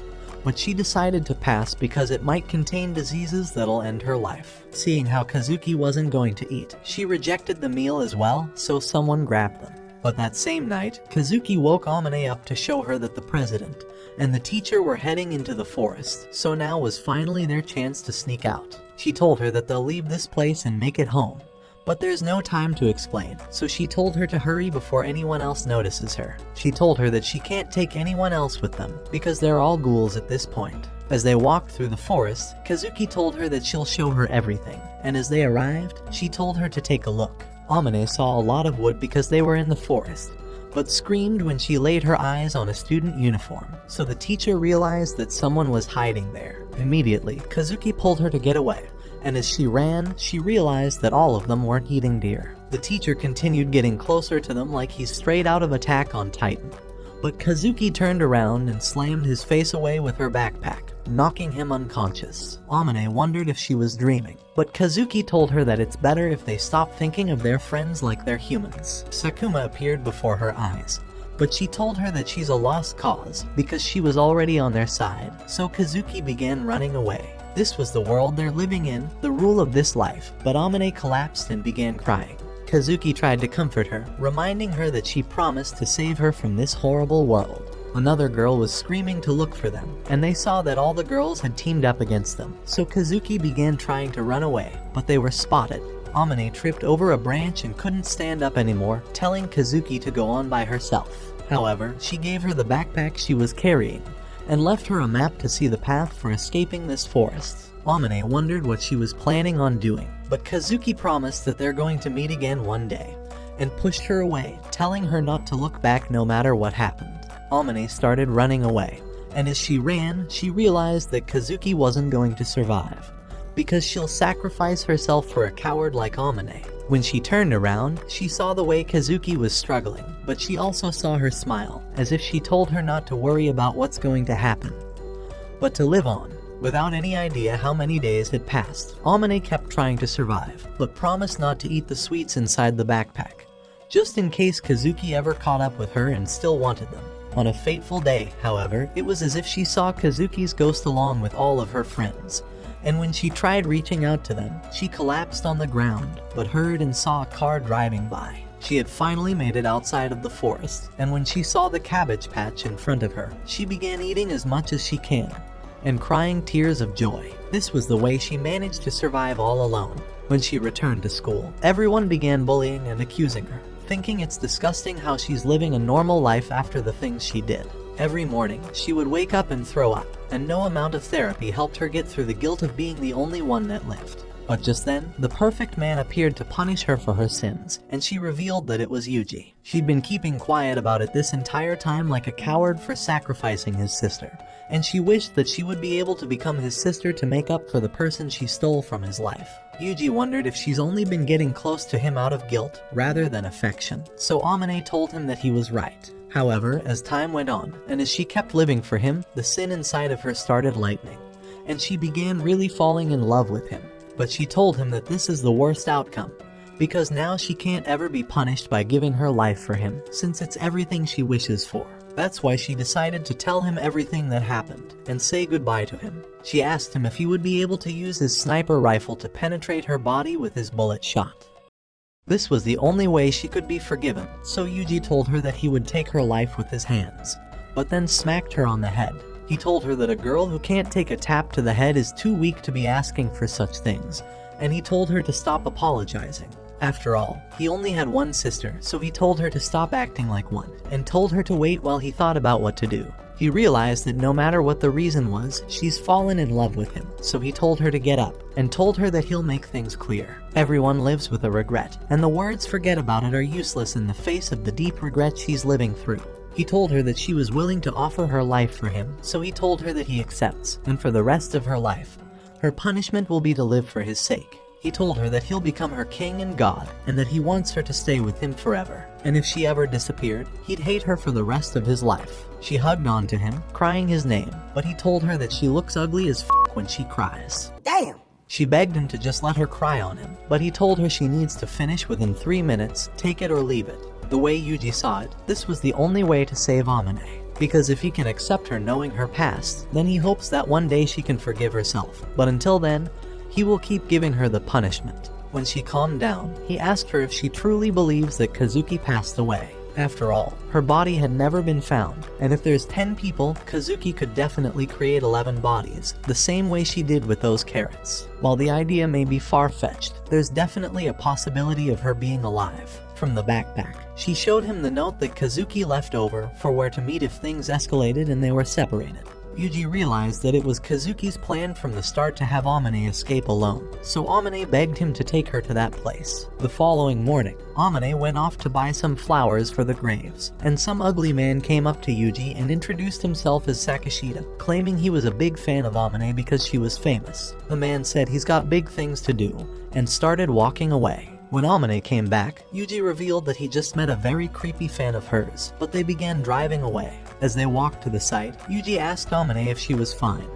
but she decided to pass because it might contain diseases that'll end her life. Seeing how Kazuki wasn't going to eat, she rejected the meal as well, so someone grabbed them. But that same night, Kazuki woke Amane up to show her that the president and the teacher were heading into the forest, so now was finally their chance to sneak out. She told her that they'll leave this place and make it home, but there's no time to explain, so she told her to hurry before anyone else notices her. She told her that she can't take anyone else with them, because they're all ghouls at this point. As they walked through the forest, Kazuki told her that she'll show her everything, and as they arrived, she told her to take a look. Amane saw a lot of wood because they were in the forest, but screamed when she laid her eyes on a student uniform, so the teacher realized that someone was hiding there. Immediately, Kazuki pulled her to get away, and as she ran, she realized that all of them weren't eating deer. The teacher continued getting closer to them like he's straight out of Attack on Titan. But Kazuki turned around and slammed his face away with her backpack, knocking him unconscious. Amane wondered if she was dreaming, but Kazuki told her that it's better if they stop thinking of their friends like they're humans. Sakuma appeared before her eyes, but she told her that she's a lost cause because she was already on their side, so Kazuki began running away. This was the world they're living in, the rule of this life, but Amane collapsed and began crying. Kazuki tried to comfort her, reminding her that she promised to save her from this horrible world. Another girl was screaming to look for them, and they saw that all the girls had teamed up against them, so Kazuki began trying to run away, but they were spotted. Amane tripped over a branch and couldn't stand up anymore, telling Kazuki to go on by herself. However, she gave her the backpack she was carrying, and left her a map to see the path for escaping this forest. Amane wondered what she was planning on doing, but Kazuki promised that they're going to meet again one day, and pushed her away, telling her not to look back no matter what happened. Amane started running away, and as she ran, she realized that Kazuki wasn't going to survive, because she'll sacrifice herself for a coward like Amane. When she turned around, she saw the way Kazuki was struggling, but she also saw her smile, as if she told her not to worry about what's going to happen, but to live on. Without any idea how many days had passed, Amane kept trying to survive, but promised not to eat the sweets inside the backpack, just in case Kazuki ever caught up with her and still wanted them. On a fateful day, however, it was as if she saw Kazuki's ghost along with all of her friends, and when she tried reaching out to them, she collapsed on the ground, but heard and saw a car driving by. She had finally made it outside of the forest, and when she saw the cabbage patch in front of her, she began eating as much as she can, and crying tears of joy. This was the way she managed to survive all alone. When she returned to school, everyone began bullying and accusing her, thinking it's disgusting how she's living a normal life after the things she did. Every morning, she would wake up and throw up, and no amount of therapy helped her get through the guilt of being the only one that lived. But just then, the perfect man appeared to punish her for her sins, and she revealed that it was Yuji. She'd been keeping quiet about it this entire time like a coward for sacrificing his sister, and she wished that she would be able to become his sister to make up for the person she stole from his life. Yuji wondered if she's only been getting close to him out of guilt rather than affection, so Amane told him that he was right. However, as time went on, and as she kept living for him, the sin inside of her started lightening, and she began really falling in love with him. But she told him that this is the worst outcome, because now she can't ever be punished by giving her life for him, since it's everything she wishes for. That's why she decided to tell him everything that happened, and say goodbye to him. She asked him if he would be able to use his sniper rifle to penetrate her body with his bullet shot. This was the only way she could be forgiven, so Yuji told her that he would take her life with his hands, but then smacked her on the head. He told her that a girl who can't take a tap to the head is too weak to be asking for such things, and he told her to stop apologizing. After all, he only had one sister, so he told her to stop acting like one, and told her to wait while he thought about what to do. He realized that no matter what the reason was, she's fallen in love with him, so he told her to get up, and told her that he'll make things clear. Everyone lives with a regret, and the words "forget about it" are useless in the face of the deep regret she's living through. He told her that she was willing to offer her life for him, so he told her that he accepts, and for the rest of her life, her punishment will be to live for his sake. He told her that he'll become her king and god, and that he wants her to stay with him forever. And if she ever disappeared, he'd hate her for the rest of his life. She hugged onto him, crying his name, but he told her that she looks ugly as f*** when she cries. Damn! She begged him to just let her cry on him, but he told her she needs to finish within 3 minutes, take it or leave it. The way Yuji saw it, this was the only way to save Amane. because if he can accept her knowing her past, then he hopes that one day she can forgive herself. But until then, he will keep giving her the punishment. When she calmed down, he asked her if she truly believes that Kazuki passed away. After all, her body had never been found, and if there's 10 people, Kazuki could definitely create 11 bodies, the same way she did with those carrots. While the idea may be far-fetched, there's definitely a possibility of her being alive. From the backpack, she showed him the note that Kazuki left over for where to meet if things escalated and they were separated. Yuji realized that it was Kazuki's plan from the start to have Amane escape alone, so Amane begged him to take her to that place. The following morning, Amane went off to buy some flowers for the graves, and some ugly man came up to Yuji and introduced himself as Sakashita, claiming he was a big fan of Amane because she was famous. The man said he's got big things to do, and started walking away. When Amane came back, Yuji revealed that he just met a very creepy fan of hers, but they began driving away. As they walked to the site, Yuji asked Amane if she was fine,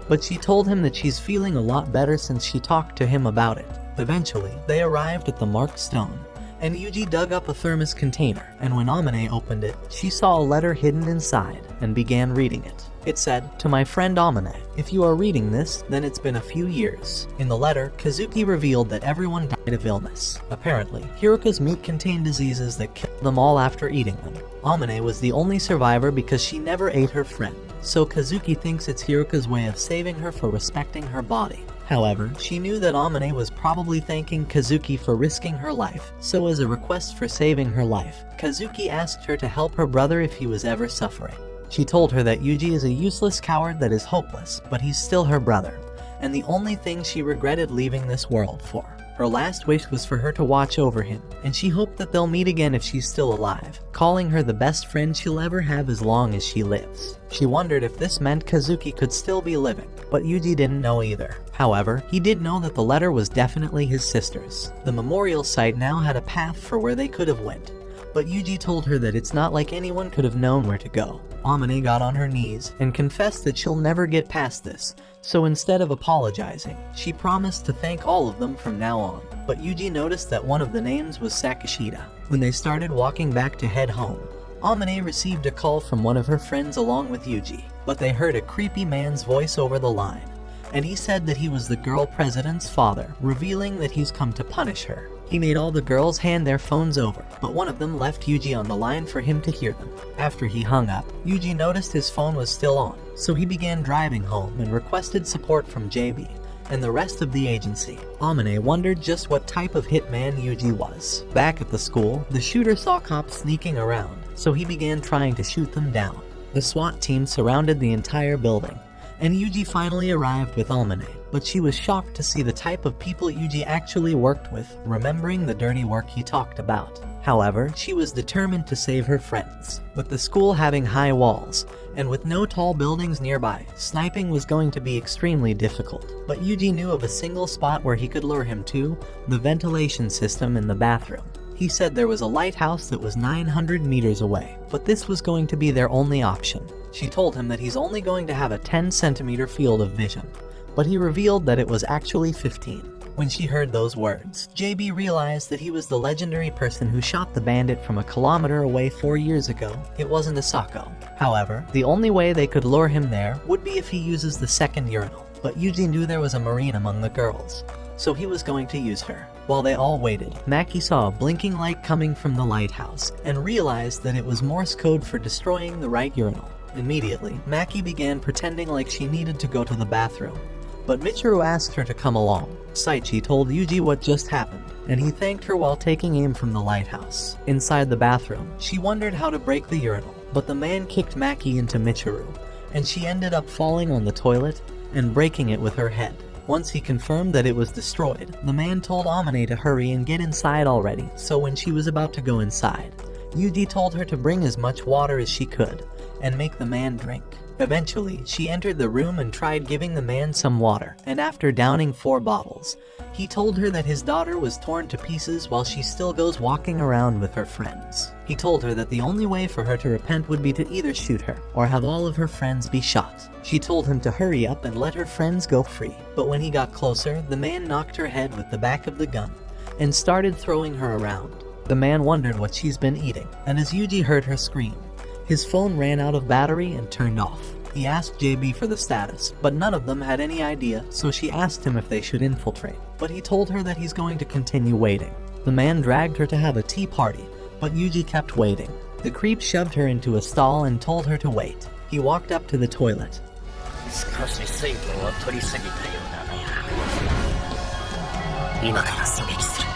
but she told him that she's feeling a lot better since she talked to him about it. Eventually, they arrived at the marked stone, and Yuji dug up a thermos container, and when Amane opened it, she saw a letter hidden inside and began reading it. It said, "To my friend Amane, if you are reading this, then it's been a few years." In the letter, Kazuki revealed that everyone died of illness. Apparently, Hiruka's meat contained diseases that killed them all after eating them. Amane was the only survivor because she never ate her friend, so Kazuki thinks it's Hiruka's way of saving her for respecting her body. However, she knew that Amane was probably thanking Kazuki for risking her life, so as a request for saving her life, Kazuki asked her to help her brother if he was ever suffering. She told her that Yuji is a useless coward that is hopeless, but he's still her brother, and the only thing she regretted leaving this world for. Her last wish was for her to watch over him, and she hoped that they'll meet again if she's still alive, calling her the best friend she'll ever have as long as she lives. She wondered if this meant Kazuki could still be living, but Yuji didn't know either. However, he did know that the letter was definitely his sister's. The memorial site now had a path for where they could have went, but Yuji told her that it's not like anyone could have known where to go. Amane got on her knees and confessed that she'll never get past this, so instead of apologizing, she promised to thank all of them from now on. But Yuji noticed that one of the names was Sakashita. When they started walking back to head home, Amane received a call from one of her friends along with Yuji, but they heard a creepy man's voice over the line, and he said that he was the girl president's father, revealing that he's come to punish her. He made all the girls hand their phones over, but one of them left Yuji on the line for him to hear them. After he hung up, Yuji noticed his phone was still on, so he began driving home and requested support from JB and the rest of the agency. Amane wondered just what type of hitman Yuji was. Back at the school, the shooter saw cops sneaking around, so he began trying to shoot them down. The SWAT team surrounded the entire building, and Yuji finally arrived with Amane, but she was shocked to see the type of people Yuji actually worked with, remembering the dirty work he talked about. However, she was determined to save her friends. With the school having high walls, and with no tall buildings nearby, sniping was going to be extremely difficult. But Yuji knew of a single spot where he could lure him to, the ventilation system in the bathroom. He said there was a lighthouse that was 900 meters away, but this was going to be their only option. She told him that he's only going to have a 10-centimeter field of vision, but he revealed that it was actually 15. When she heard those words, JB realized that he was the legendary person who shot the bandit from a kilometer away 4 years ago. It wasn't Asako. However, the only way they could lure him there would be if he uses the second urinal, but Yuji knew there was a marine among the girls, so he was going to use her. While they all waited, Maki saw a blinking light coming from the lighthouse and realized that it was Morse code for destroying the right urinal. Immediately, Maki began pretending like she needed to go to the bathroom, but Michiru asked her to come along. Saichi told Yuji what just happened, and he thanked her while taking aim from the lighthouse. Inside the bathroom, she wondered how to break the urinal, but the man kicked Maki into Michiru, and she ended up falling on the toilet and breaking it with her head. Once he confirmed that it was destroyed, the man told Amane to hurry and get inside already, so when she was about to go inside, Yuji told her to bring as much water as she could, and make the man drink. Eventually, she entered the room and tried giving the man some water, and after downing 4 bottles, he told her that his daughter was torn to pieces while she still goes walking around with her friends. He told her that the only way for her to repent would be to either shoot her, or have all of her friends be shot. She told him to hurry up and let her friends go free, but when he got closer, the man knocked her head with the back of the gun, and started throwing her around. The man wondered what she's been eating, and as Yuji heard her scream, His phone ran out of battery and turned off. He asked JB for the status, but none of them had any idea, so she asked him if they should infiltrate. But he told her that he's going to continue waiting. The man dragged her to have a tea party, but Yuji kept waiting. The creep shoved her into a stall and told her to wait. He walked up to the toilet. 少し水分を取りすぎたようだね。今から狙撃する。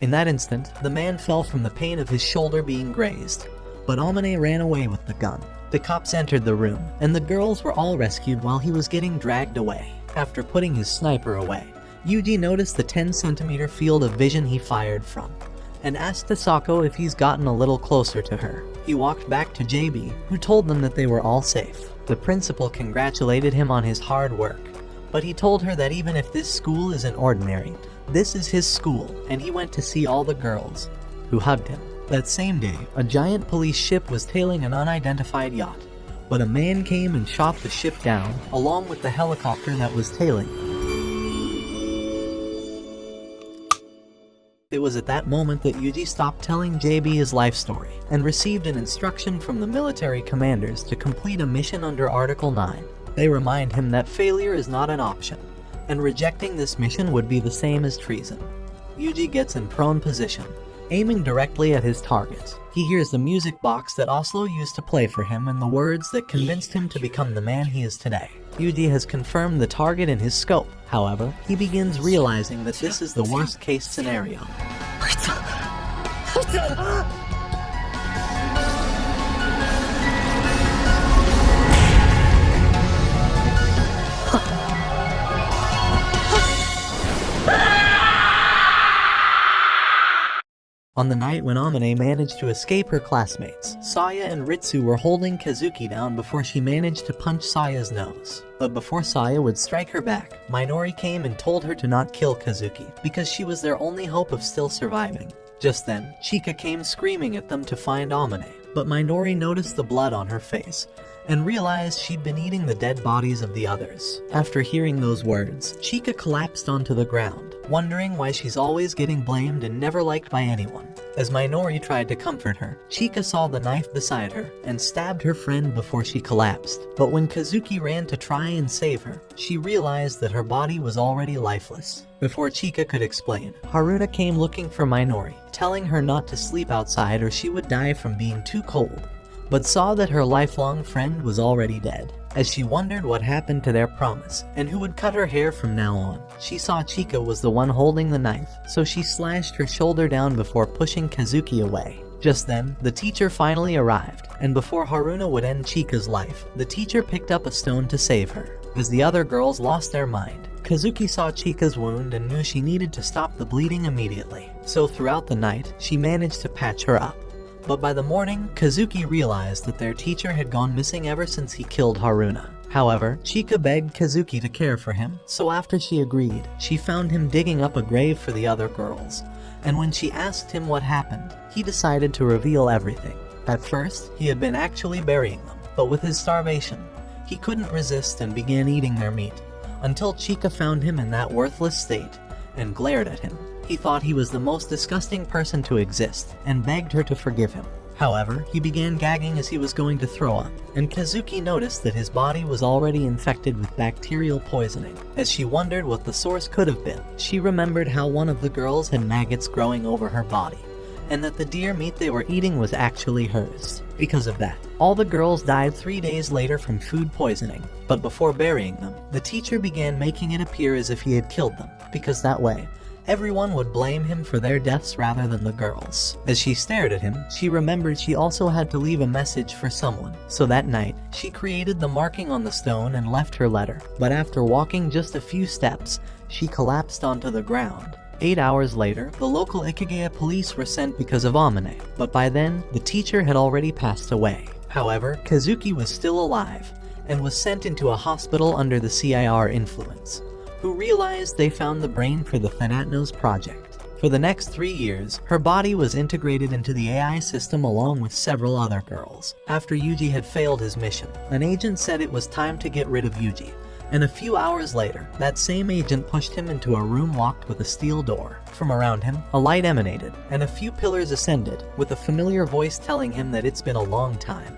In that instant, the man fell from the pain of his shoulder being grazed. But Amane ran away with the gun. The cops entered the room, and the girls were all rescued while he was getting dragged away. After putting his sniper away, Yuji noticed the 10-centimeter field of vision he fired from, and asked Asako if he's gotten a little closer to her. He walked back to JB, who told them that they were all safe. The principal congratulated him on his hard work, but he told her that even if this school isn't ordinary, this is his school, and he went to see all the girls, who hugged him. That same day, a giant police ship was tailing an unidentified yacht, but a man came and shot the ship down, along with the helicopter that was tailing. It was at that moment that Yuji stopped telling JB his life story, and received an instruction from the military commanders to complete a mission under Article 9. They remind him that failure is not an option, and rejecting this mission would be the same as treason. Yuji gets in prone position, aiming directly at his target. He hears the music box that Oslo used to play for him and the words that convinced him to become the man he is today. Yuji has confirmed the target in his scope. However, he begins realizing that this is the worst case scenario. On the night when Amane managed to escape her classmates, Saya and Ritsu were holding Kazuki down before she managed to punch Saya's nose. But before Saya would strike her back, Minori came and told her to not kill Kazuki, because she was their only hope of still surviving. Just then, Chika came screaming at them to find Amane, but Minori noticed the blood on her face, and realized she'd been eating the dead bodies of the others. After hearing those words, Chika collapsed onto the ground, wondering why she's always getting blamed and never liked by anyone. As Minori tried to comfort her, Chika saw the knife beside her and stabbed her friend before she collapsed. But when Kazuki ran to try and save her, she realized that her body was already lifeless. Before Chika could explain, Haruna came looking for Minori, telling her not to sleep outside or she would die from being too cold, but saw that her lifelong friend was already dead. As she wondered what happened to their promise, and who would cut her hair from now on, she saw Chika was the one holding the knife, so she slashed her shoulder down before pushing Kazuki away. Just then, the teacher finally arrived, and before Haruna would end Chika's life, the teacher picked up a stone to save her. As the other girls lost their mind, Kazuki saw Chika's wound and knew she needed to stop the bleeding immediately. So throughout the night, she managed to patch her up. But by the morning, Kazuki realized that their teacher had gone missing ever since he killed Haruna. However, Chika begged Kazuki to care for him, so after she agreed, she found him digging up a grave for the other girls. And when she asked him what happened, he decided to reveal everything. At first, he had been actually burying them, but with his starvation, he couldn't resist and began eating their meat, until Chika found him in that worthless state and glared at him. He thought he was the most disgusting person to exist, and begged her to forgive him. However, he began gagging as he was going to throw up, and Kazuki noticed that his body was already infected with bacterial poisoning. As she wondered what the source could have been, she remembered how one of the girls had maggots growing over her body, and that the deer meat they were eating was actually hers. Because of that, all the girls died 3 days later from food poisoning. But before burying them, the teacher began making it appear as if he had killed them, because that way, everyone would blame him for their deaths rather than the girls. As she stared at him, she remembered she also had to leave a message for someone. So that night, she created the marking on the stone and left her letter. But after walking just a few steps, she collapsed onto the ground. 8 hours later, the local Ikigaya police were sent because of Amane, but by then, the teacher had already passed away. However, Kazuki was still alive, and was sent into a hospital under the CIR influence, who realized they found the brain for the Thanatnos project. For the next 3 years, her body was integrated into the AI system along with several other girls. After Yuji had failed his mission, an agent said it was time to get rid of Yuji, And a few hours later, that same agent pushed him into a room locked with a steel door. From around him, a light emanated, and a few pillars ascended, with a familiar voice telling him that it's been a long time.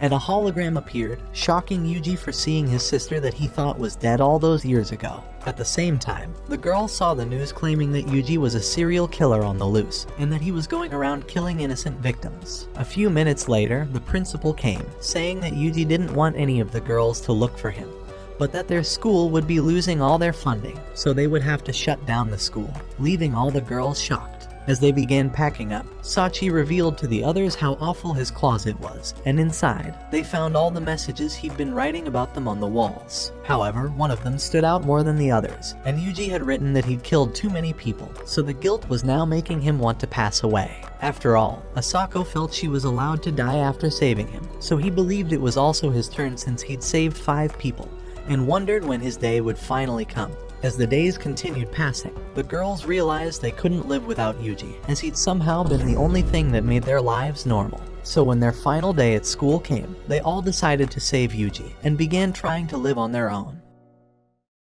And a hologram appeared, shocking Yuji for seeing his sister that he thought was dead all those years ago. At the same time, the girl saw the news claiming that Yuji was a serial killer on the loose, and that he was going around killing innocent victims. A few minutes later, the principal came, saying that Yuji didn't want any of the girls to look for him, but that their school would be losing all their funding, so they would have to shut down the school, leaving all the girls shocked. As they began packing up, Sachi revealed to the others how awful his closet was, and inside, they found all the messages he'd been writing about them on the walls. However, one of them stood out more than the others, and Yuji had written that he'd killed too many people, so the guilt was now making him want to pass away. After all, Asako felt she was allowed to die after saving him, so he believed it was also his turn since he'd saved 5 people, and wondered when his day would finally come. As the days continued passing, the girls realized they couldn't live without Yuji, as he'd somehow been the only thing that made their lives normal. So when their final day at school came, they all decided to save Yuji, and began trying to live on their own.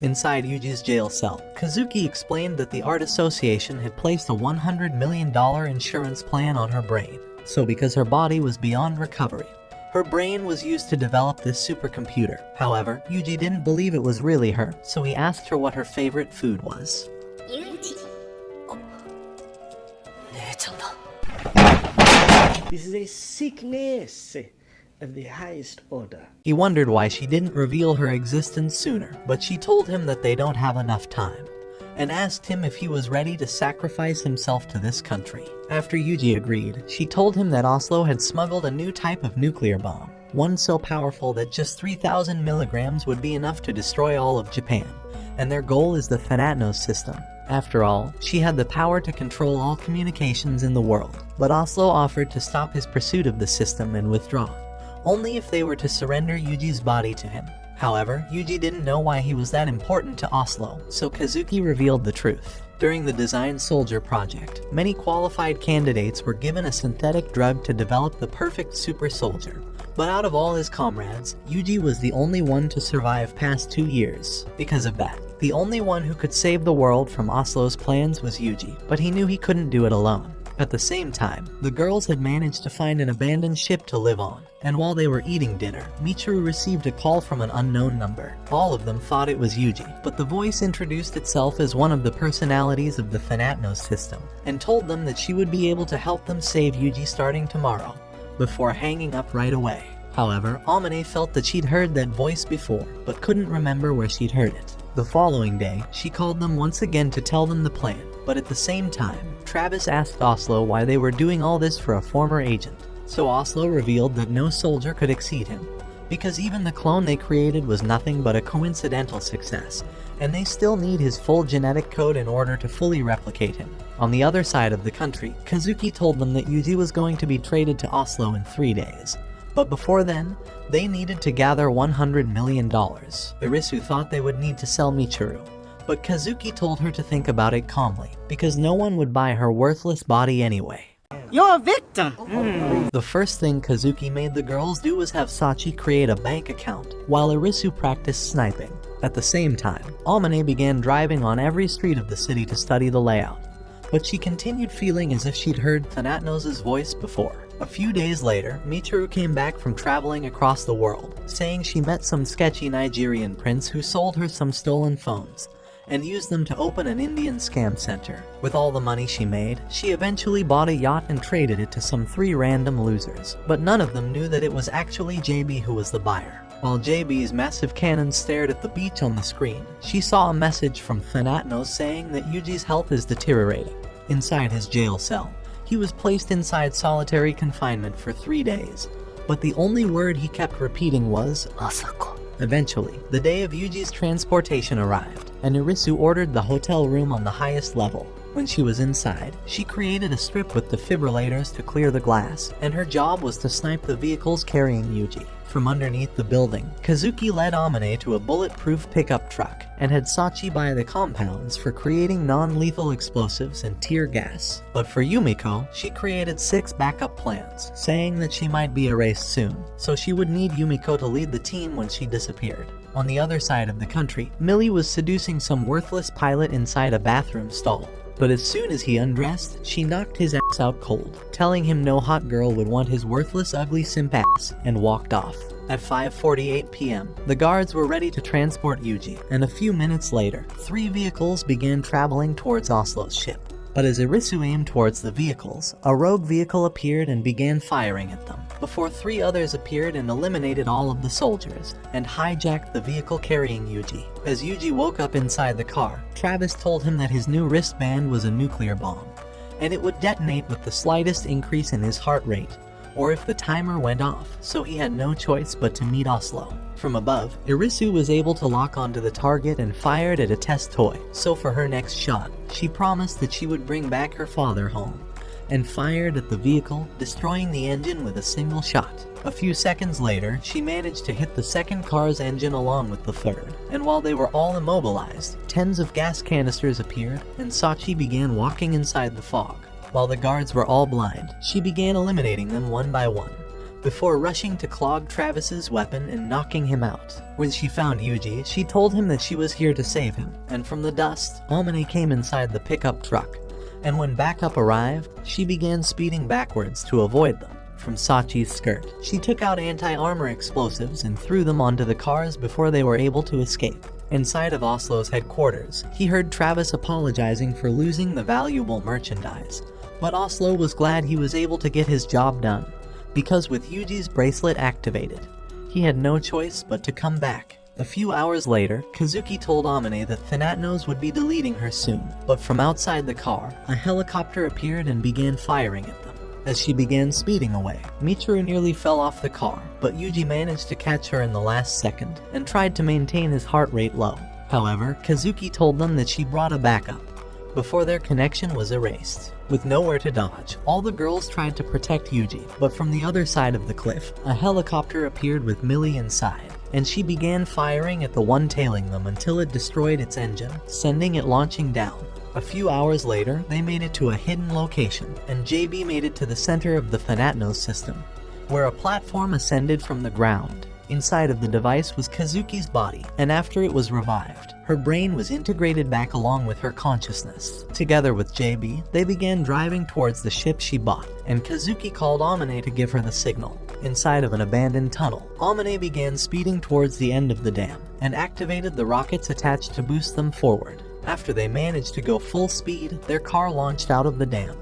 Inside Yuji's jail cell, Kazuki explained that the Art Association had placed a $100 million insurance plan on her brain, so because her body was beyond recovery, her brain was used to develop this supercomputer. However, Yuji didn't believe it was really her, so he asked her what her favorite food was. Yuji. This is a sickness of the highest order. He wondered why she didn't reveal her existence sooner, but she told him that they don't have enough time, and asked him if he was ready to sacrifice himself to this country. After Yuji agreed, she told him that Oslo had smuggled a new type of nuclear bomb, one so powerful that just 3,000 milligrams would be enough to destroy all of Japan, and their goal is the Thanatos system. After all, she had the power to control all communications in the world, but Oslo offered to stop his pursuit of the system and withdraw, only if they were to surrender Yuji's body to him. However, Yuji didn't know why he was that important to Oslo, so Kazuki revealed the truth. During the Design Soldier project, many qualified candidates were given a synthetic drug to develop the perfect super soldier. But out of all his comrades, Yuji was the only one to survive past 2 years. Because of that, the only one who could save the world from Oslo's plans was Yuji, but he knew he couldn't do it alone. At the same time, the girls had managed to find an abandoned ship to live on, and while they were eating dinner, Michiru received a call from an unknown number. All of them thought it was Yuji, but the voice introduced itself as one of the personalities of the Thanatos system, and told them that she would be able to help them save Yuji starting tomorrow, before hanging up right away. However, Amane felt that she'd heard that voice before, but couldn't remember where she'd heard it. The following day, she called them once again to tell them the plan, but at the same time, Travis asked Oslo why they were doing all this for a former agent. So Oslo revealed that no soldier could exceed him, because even the clone they created was nothing but a coincidental success, and they still need his full genetic code in order to fully replicate him. On the other side of the country, Kazuki told them that Yuji was going to be traded to Oslo in 3 days. But before then, they needed to gather $100 million. Irisu thought they would need to sell Michiru, but Kazuki told her to think about it calmly, because no one would buy her worthless body anyway. You're a victim! The first thing Kazuki made the girls do was have Sachi create a bank account, while Irisu practiced sniping. At the same time, Amane began driving on every street of the city to study the layout, but she continued feeling as if she'd heard Thanatos' voice before. A few days later, Michiru came back from traveling across the world, saying she met some sketchy Nigerian prince who sold her some stolen phones, and used them to open an Indian scam center. With all the money she made, she eventually bought a yacht and traded it to some 3 random losers, but none of them knew that it was actually JB who was the buyer. While JB's massive cannon stared at the beach on the screen, she saw a message from Thanatos saying that Yuji's health is deteriorating. Inside his jail cell, he was placed inside solitary confinement for 3 days, but the only word he kept repeating was Asako. Eventually, the day of Yuji's transportation arrived, and Irisu ordered the hotel room on the highest level. When she was inside, she created a strip with defibrillators to clear the glass, and her job was to snipe the vehicles carrying Yuji. From underneath the building, Kazuki led Amane to a bulletproof pickup truck and had Sachi buy the compounds for creating non-lethal explosives and tear gas. But for Yumiko, she created 6 backup plans, saying that she might be erased soon, so she would need Yumiko to lead the team when she disappeared. On the other side of the country, Millie was seducing some worthless pilot inside a bathroom stall. But as soon as he undressed, she knocked his ass out cold, telling him no hot girl would want his worthless ugly simp ass, and walked off. At 5:48 p.m., the guards were ready to transport Yuji, and a few minutes later, 3 vehicles began traveling towards Oslo's ship. But as Irisu aimed towards the vehicles, a rogue vehicle appeared and began firing at them, before 3 others appeared and eliminated all of the soldiers, and hijacked the vehicle carrying Yuji. As Yuji woke up inside the car, Travis told him that his new wristband was a nuclear bomb, and it would detonate with the slightest increase in his heart rate, or if the timer went off, so he had no choice but to meet Oslo. From above, Irisu was able to lock onto the target and fired at a test toy, so for her next shot, she promised that she would bring back her father home, and fired at the vehicle, destroying the engine with a single shot. A few seconds later, she managed to hit the second car's engine along with the third, and while they were all immobilized, tens of gas canisters appeared, and Sachi began walking inside the fog. While the guards were all blind, she began eliminating them one by one, before rushing to clog Travis's weapon and knocking him out. When she found Yuji, she told him that she was here to save him, and from the dust, Amane came inside the pickup truck, and when backup arrived, she began speeding backwards to avoid them. From Sachi's skirt, she took out anti-armor explosives and threw them onto the cars before they were able to escape. Inside of Oslo's headquarters, he heard Travis apologizing for losing the valuable merchandise, but Oslo was glad he was able to get his job done, because with Yuji's bracelet activated, he had no choice but to come back. A few hours later, Kazuki told Amane that Thanatnos would be deleting her soon, but from outside the car, a helicopter appeared and began firing at them. As she began speeding away, Michiru nearly fell off the car, but Yuji managed to catch her in the last second and tried to maintain his heart rate low. However, Kazuki told them that she brought a backup, before their connection was erased. With nowhere to dodge, all the girls tried to protect Yuji, but from the other side of the cliff, a helicopter appeared with Millie inside, and she began firing at the one tailing them until it destroyed its engine, sending it launching down. A few hours later, they made it to a hidden location, and JB made it to the center of the Thanatnos system, where a platform ascended from the ground. Inside of the device was Kazuki's body, and after it was revived, her brain was integrated back along with her consciousness. Together with JB, they began driving towards the ship she bought, and Kazuki called Amane to give her the signal. Inside of an abandoned tunnel, Amane began speeding towards the end of the dam, and activated the rockets attached to boost them forward. After they managed to go full speed, their car launched out of the dam,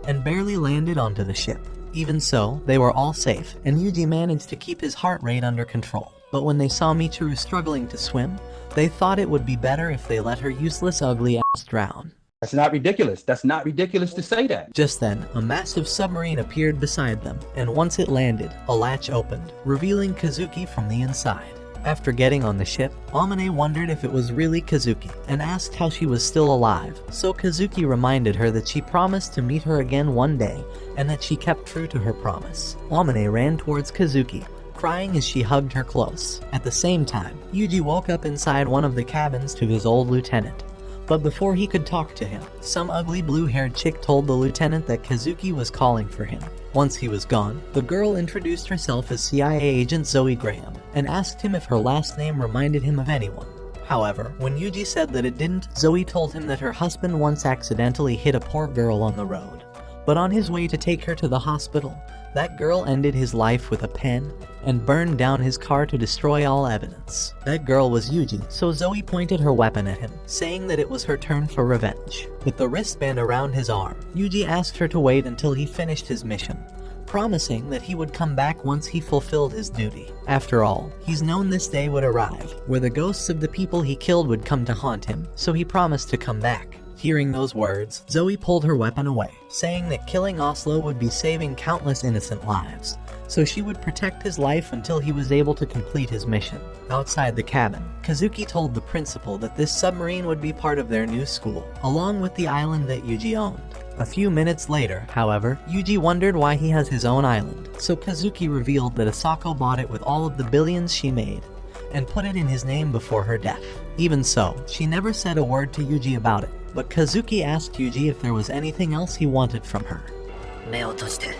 and barely landed onto the ship. Even so, they were all safe, and Yuji managed to keep his heart rate under control. But when they saw Michiru struggling to swim, they thought it would be better if they let her useless ugly ass drown. That's not ridiculous. That's not ridiculous to say that. Just then, a massive submarine appeared beside them, and once it landed, a latch opened, revealing Kazuki from the inside. After getting on the ship, Amane wondered if it was really Kazuki, and asked how she was still alive, so Kazuki reminded her that she promised to meet her again one day, and that she kept true to her promise. Amane ran towards Kazuki, crying as she hugged her close. At the same time, Yuji woke up inside one of the cabins to his old lieutenant. But before he could talk to him, some ugly blue-haired chick told the lieutenant that Kazuki was calling for him. Once he was gone, the girl introduced herself as CIA agent Zoe Graham, and asked him if her last name reminded him of anyone. However, when Yuji said that it didn't, Zoe told him that her husband once accidentally hit a poor girl on the road. But on his way to take her to the hospital, that girl ended his life with a pen and burned down his car to destroy all evidence. That girl was Yuji, so Zoe pointed her weapon at him, saying that it was her turn for revenge. With the wristband around his arm, Yuji asked her to wait until he finished his mission, promising that he would come back once he fulfilled his duty. After all, he's known this day would arrive, where the ghosts of the people he killed would come to haunt him, so he promised to come back. Hearing those words, Zoe pulled her weapon away, saying that killing Oslo would be saving countless innocent lives, so she would protect his life until he was able to complete his mission. Outside the cabin, Kazuki told the principal that this submarine would be part of their new school, along with the island that Yuji owned. A few minutes later, however, Yuji wondered why he has his own island, so Kazuki revealed that Asako bought it with all of the billions she made, and put it in his name before her death. Even so, she never said a word to Yuji about it, but Kazuki asked Yuji if there was anything else he wanted from her. 目を閉じて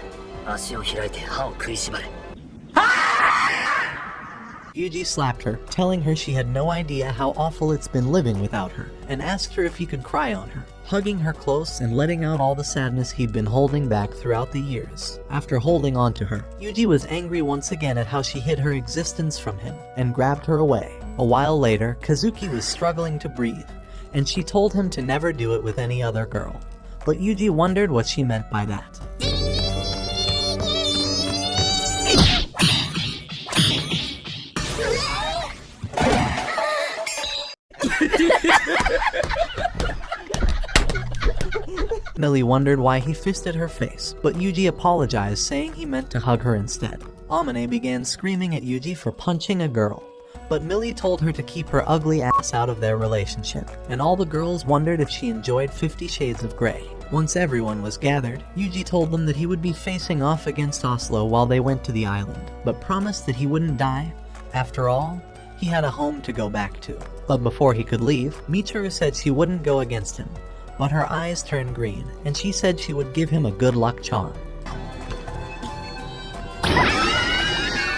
足を開いて歯を食いしばれ Yuji slapped her, telling her she had no idea how awful it's been living without her, and asked her if he could cry on her, hugging her close and letting out all the sadness he'd been holding back throughout the years. After holding on to her, Yuji was angry once again at how she hid her existence from him, and grabbed her away. A while later, Kazuki was struggling to breathe, and she told him to never do it with any other girl. But Yuji wondered what she meant by that. Millie wondered why he fisted her face, but Yuji apologized, saying he meant to hug her instead. Amane began screaming at Yuji for punching a girl, but Millie told her to keep her ugly ass out of their relationship, and all the girls wondered if she enjoyed 50 Shades of Grey. Once everyone was gathered, Yuji told them that he would be facing off against Oslo while they went to the island, but promised that he wouldn't die. After all, he had a home to go back to. But before he could leave, Michiru said she wouldn't go against him, but her eyes turned green, and she said she would give him a good luck charm.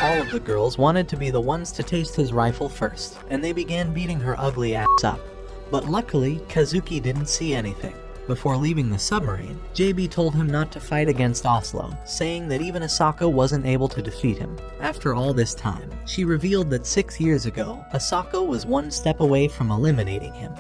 All of the girls wanted to be the ones to taste his rifle first, and they began beating her ugly ass up. But luckily, Kazuki didn't see anything. Before leaving the submarine, JB told him not to fight against Oslo, saying that even Asako wasn't able to defeat him. After all this time, she revealed that 6 years ago, Asako was one step away from eliminating him,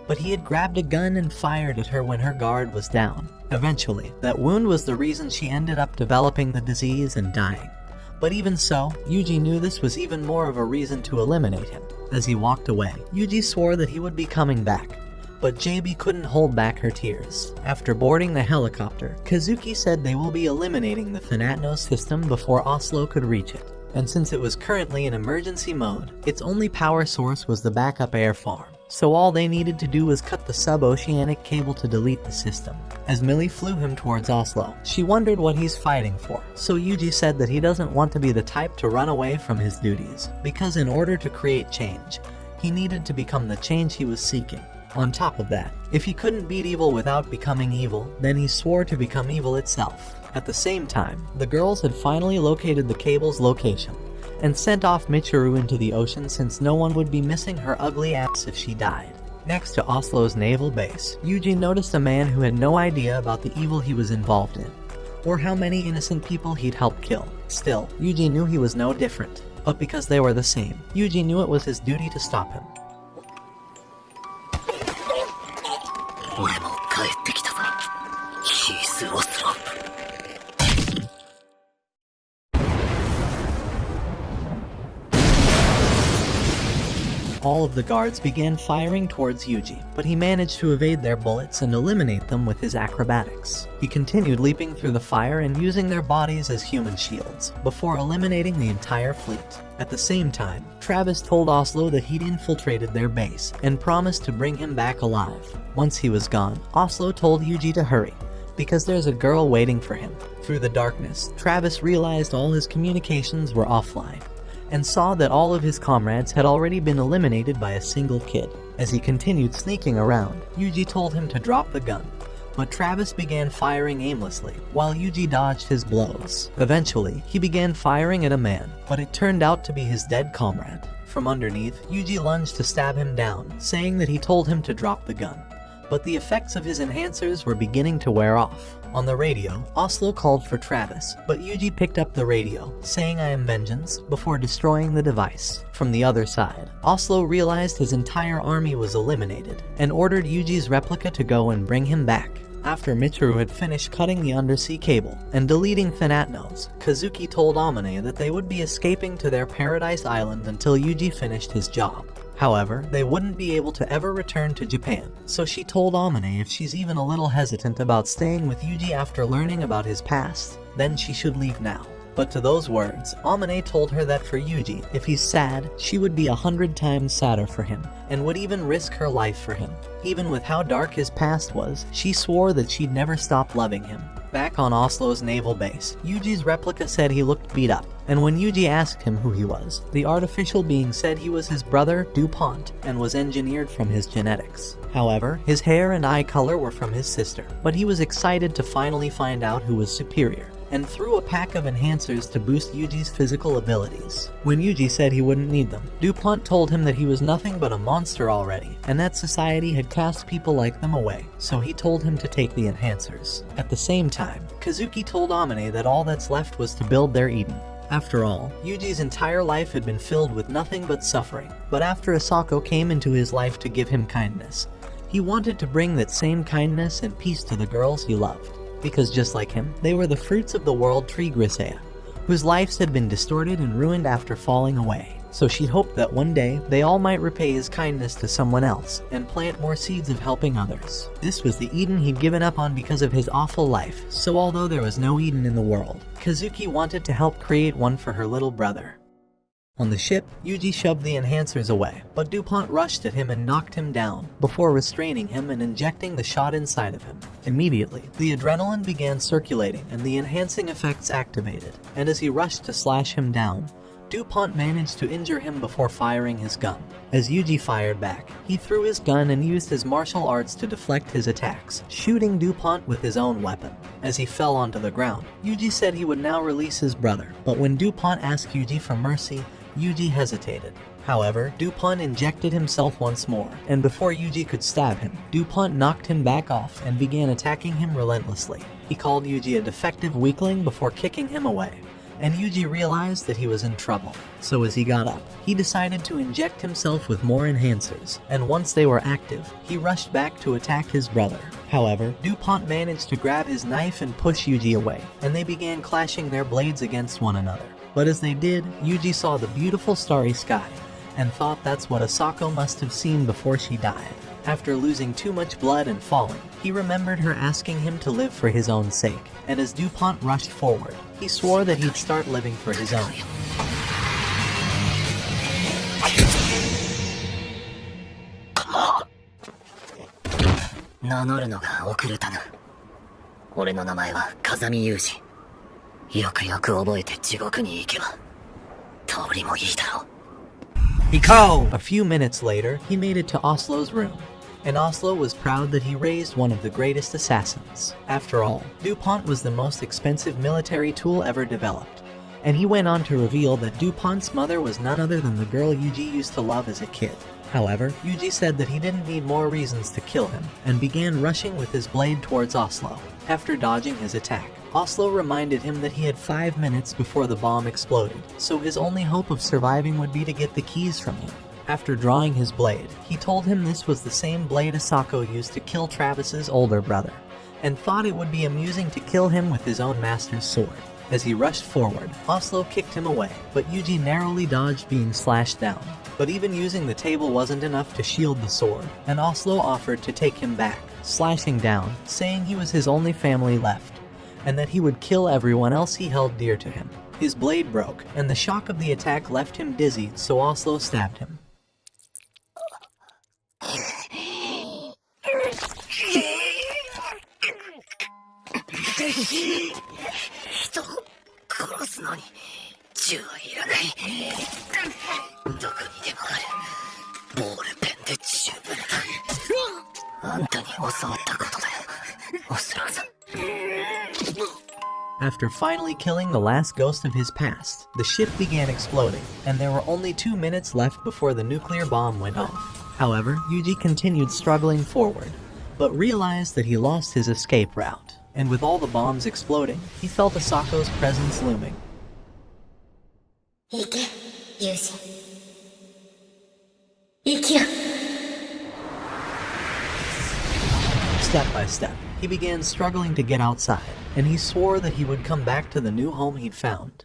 but he had grabbed a gun and fired at her when her guard was down. Eventually, that wound was the reason she ended up developing the disease and dying. But even so, Yuji knew this was even more of a reason to eliminate him. As he walked away, Yuji swore that he would be coming back, but JB couldn't hold back her tears. After boarding the helicopter, Kazuki said they will be eliminating the Thanatnos system before Oslo could reach it. And since it was currently in emergency mode, its only power source was the backup air farm. So all they needed to do was cut the sub-oceanic cable to delete the system. As Millie flew him towards Oslo, she wondered what he's fighting for. So Yuji said that he doesn't want to be the type to run away from his duties, because in order to create change, he needed to become the change he was seeking. On top of that, if he couldn't beat evil without becoming evil, then he swore to become evil itself. At the same time, the girls had finally located the cable's location, and sent off Michiru into the ocean since no one would be missing her ugly ass if she died. Next to Oslo's naval base, Yuji noticed a man who had no idea about the evil he was involved in, or how many innocent people he'd helped kill. Still, Yuji knew he was no different, but because they were the same, Yuji knew it was his duty to stop him. 俺も帰ってきたぞヒース・オスロー All of the guards began firing towards Yuji, but he managed to evade their bullets and eliminate them with his acrobatics. He continued leaping through the fire and using their bodies as human shields, before eliminating the entire fleet. At the same time, Travis told Oslo that he'd infiltrated their base, and promised to bring him back alive. Once he was gone, Oslo told Yuji to hurry, because there's a girl waiting for him. Through the darkness, Travis realized all his communications were offline, and saw that all of his comrades had already been eliminated by a single kid. As he continued sneaking around, Yuji told him to drop the gun, but Travis began firing aimlessly, while Yuji dodged his blows. Eventually, he began firing at a man, but it turned out to be his dead comrade. From underneath, Yuji lunged to stab him down, saying that he told him to drop the gun, but the effects of his enhancers were beginning to wear off. On the radio, Oslo called for Travis, but Yuji picked up the radio, saying "I am vengeance," before destroying the device. From the other side, Oslo realized his entire army was eliminated, and ordered Yuji's replica to go and bring him back. After Michiru had finished cutting the undersea cable and deleting Thanatnos, Kazuki told Amane that they would be escaping to their paradise island until Yuji finished his job. However, they wouldn't be able to ever return to Japan, so she told Amane if she's even a little hesitant about staying with Yuji after learning about his past, then she should leave now. But to those words, Amane told her that for Yuji, if he's sad, she would be 100 times sadder for him, and would even risk her life for him. Even with how dark his past was, she swore that she'd never stop loving him. Back on Oslo's naval base, Yuji's replica said he looked beat up, and when Yuji asked him who he was, the artificial being said he was his brother, DuPont, and was engineered from his genetics. However, his hair and eye color were from his sister, but he was excited to finally find out who was superior, and threw a pack of enhancers to boost Yuji's physical abilities. When Yuji said he wouldn't need them, DuPont told him that he was nothing but a monster already, and that society had cast people like them away, so he told him to take the enhancers. At the same time, Kazuki told Amane that all that's left was to build their Eden. After all, Yuji's entire life had been filled with nothing but suffering, but after Asako came into his life to give him kindness, he wanted to bring that same kindness and peace to the girls he loved. Because just like him, they were the fruits of the world tree Grisea, whose lives had been distorted and ruined after falling away. So she hoped that one day, they all might repay his kindness to someone else, and plant more seeds of helping others. This was the Eden he'd given up on because of his awful life, so although there was no Eden in the world, Kazuki wanted to help create one for her little brother. On the ship, Yuji shoved the enhancers away, but DuPont rushed at him and knocked him down, before restraining him and injecting the shot inside of him. Immediately, the adrenaline began circulating and the enhancing effects activated, and as he rushed to slash him down, DuPont managed to injure him before firing his gun. As Yuji fired back, he threw his gun and used his martial arts to deflect his attacks, shooting DuPont with his own weapon. As he fell onto the ground, Yuji said he would now release his brother, but when DuPont asked Yuji for mercy, Yuji hesitated. However, DuPont injected himself once more, and before Yuji could stab him, DuPont knocked him back off and began attacking him relentlessly. He called Yuji a defective weakling before kicking him away, and Yuji realized that he was in trouble. So as he got up, he decided to inject himself with more enhancers, and once they were active, he rushed back to attack his brother. However, DuPont managed to grab his knife and push Yuji away, and they began clashing their blades against one another. But as they did, Yuji saw the beautiful starry sky, and thought that's what Asako must have seen before she died. After losing too much blood and falling, he remembered her asking him to live for his own sake, and as DuPont rushed forward, he swore that he'd start living for his own. 名乗るのが遅れたな。俺の名前は風見雄二。よくよく覚えて地獄に行けば、通りもいいだろう。 A few minutes later, he made it to Oslo's room, and Oslo was proud that he raised one of the greatest assassins. After all, DuPont was the most expensive military tool ever developed, and he went on to reveal that DuPont's mother was none other than the girl Yuji used to love as a kid. However, Yuji said that he didn't need more reasons to kill him, and began rushing with his blade towards Oslo. After dodging his attack, Oslo reminded him that he had 5 minutes before the bomb exploded, so his only hope of surviving would be to get the keys from him. After drawing his blade, he told him this was the same blade Asako used to kill Travis's older brother, and thought it would be amusing to kill him with his own master's sword. As he rushed forward, Oslo kicked him away, but Yuji narrowly dodged being slashed down. But even using the table wasn't enough to shield the sword, and Oslo offered to take him back, slashing down, saying he was his only family left, and that he would kill everyone else he held dear to him. His blade broke, and the shock of the attack left him dizzy, so Oslo stabbed him. 人を殺すのに銃はいらない。どこにでもあるボールペンで十分だ。あんたに教わったことだよ、オスローさん。 After finally killing the last ghost of his past, the ship began exploding, and there were only 2 minutes left before the nuclear bomb went off. However, Yuji continued struggling forward, but realized that he lost his escape route, and with all the bombs exploding, he felt Asako's presence looming. 行け、ユージ。行きよ。 Step by step, he began struggling to get outside, and he swore that he would come back to the new home he'd found.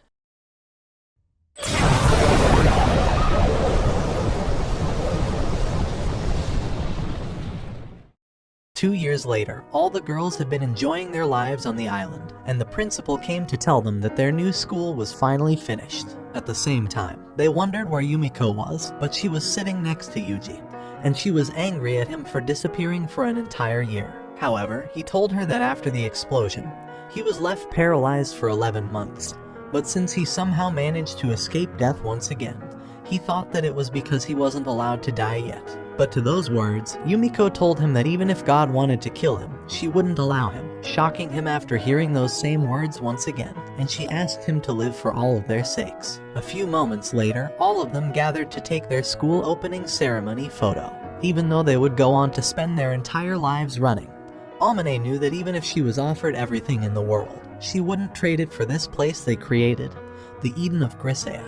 2 years later, all the girls had been enjoying their lives on the island, and the principal came to tell them that their new school was finally finished. At the same time, they wondered where Yumiko was, but she was sitting next to Yuji, and she was angry at him for disappearing for an entire year. However, he told her that after the explosion, he was left paralyzed for 11 months, but since he somehow managed to escape death once again, he thought that it was because he wasn't allowed to die yet. But to those words, Yumiko told him that even if God wanted to kill him, she wouldn't allow him, shocking him after hearing those same words once again, and she asked him to live for all of their sakes. A few moments later, all of them gathered to take their school opening ceremony photo, even though they would go on to spend their entire lives running. Amane knew that even if she was offered everything in the world, she wouldn't trade it for this place they created, the Eden of Grisea.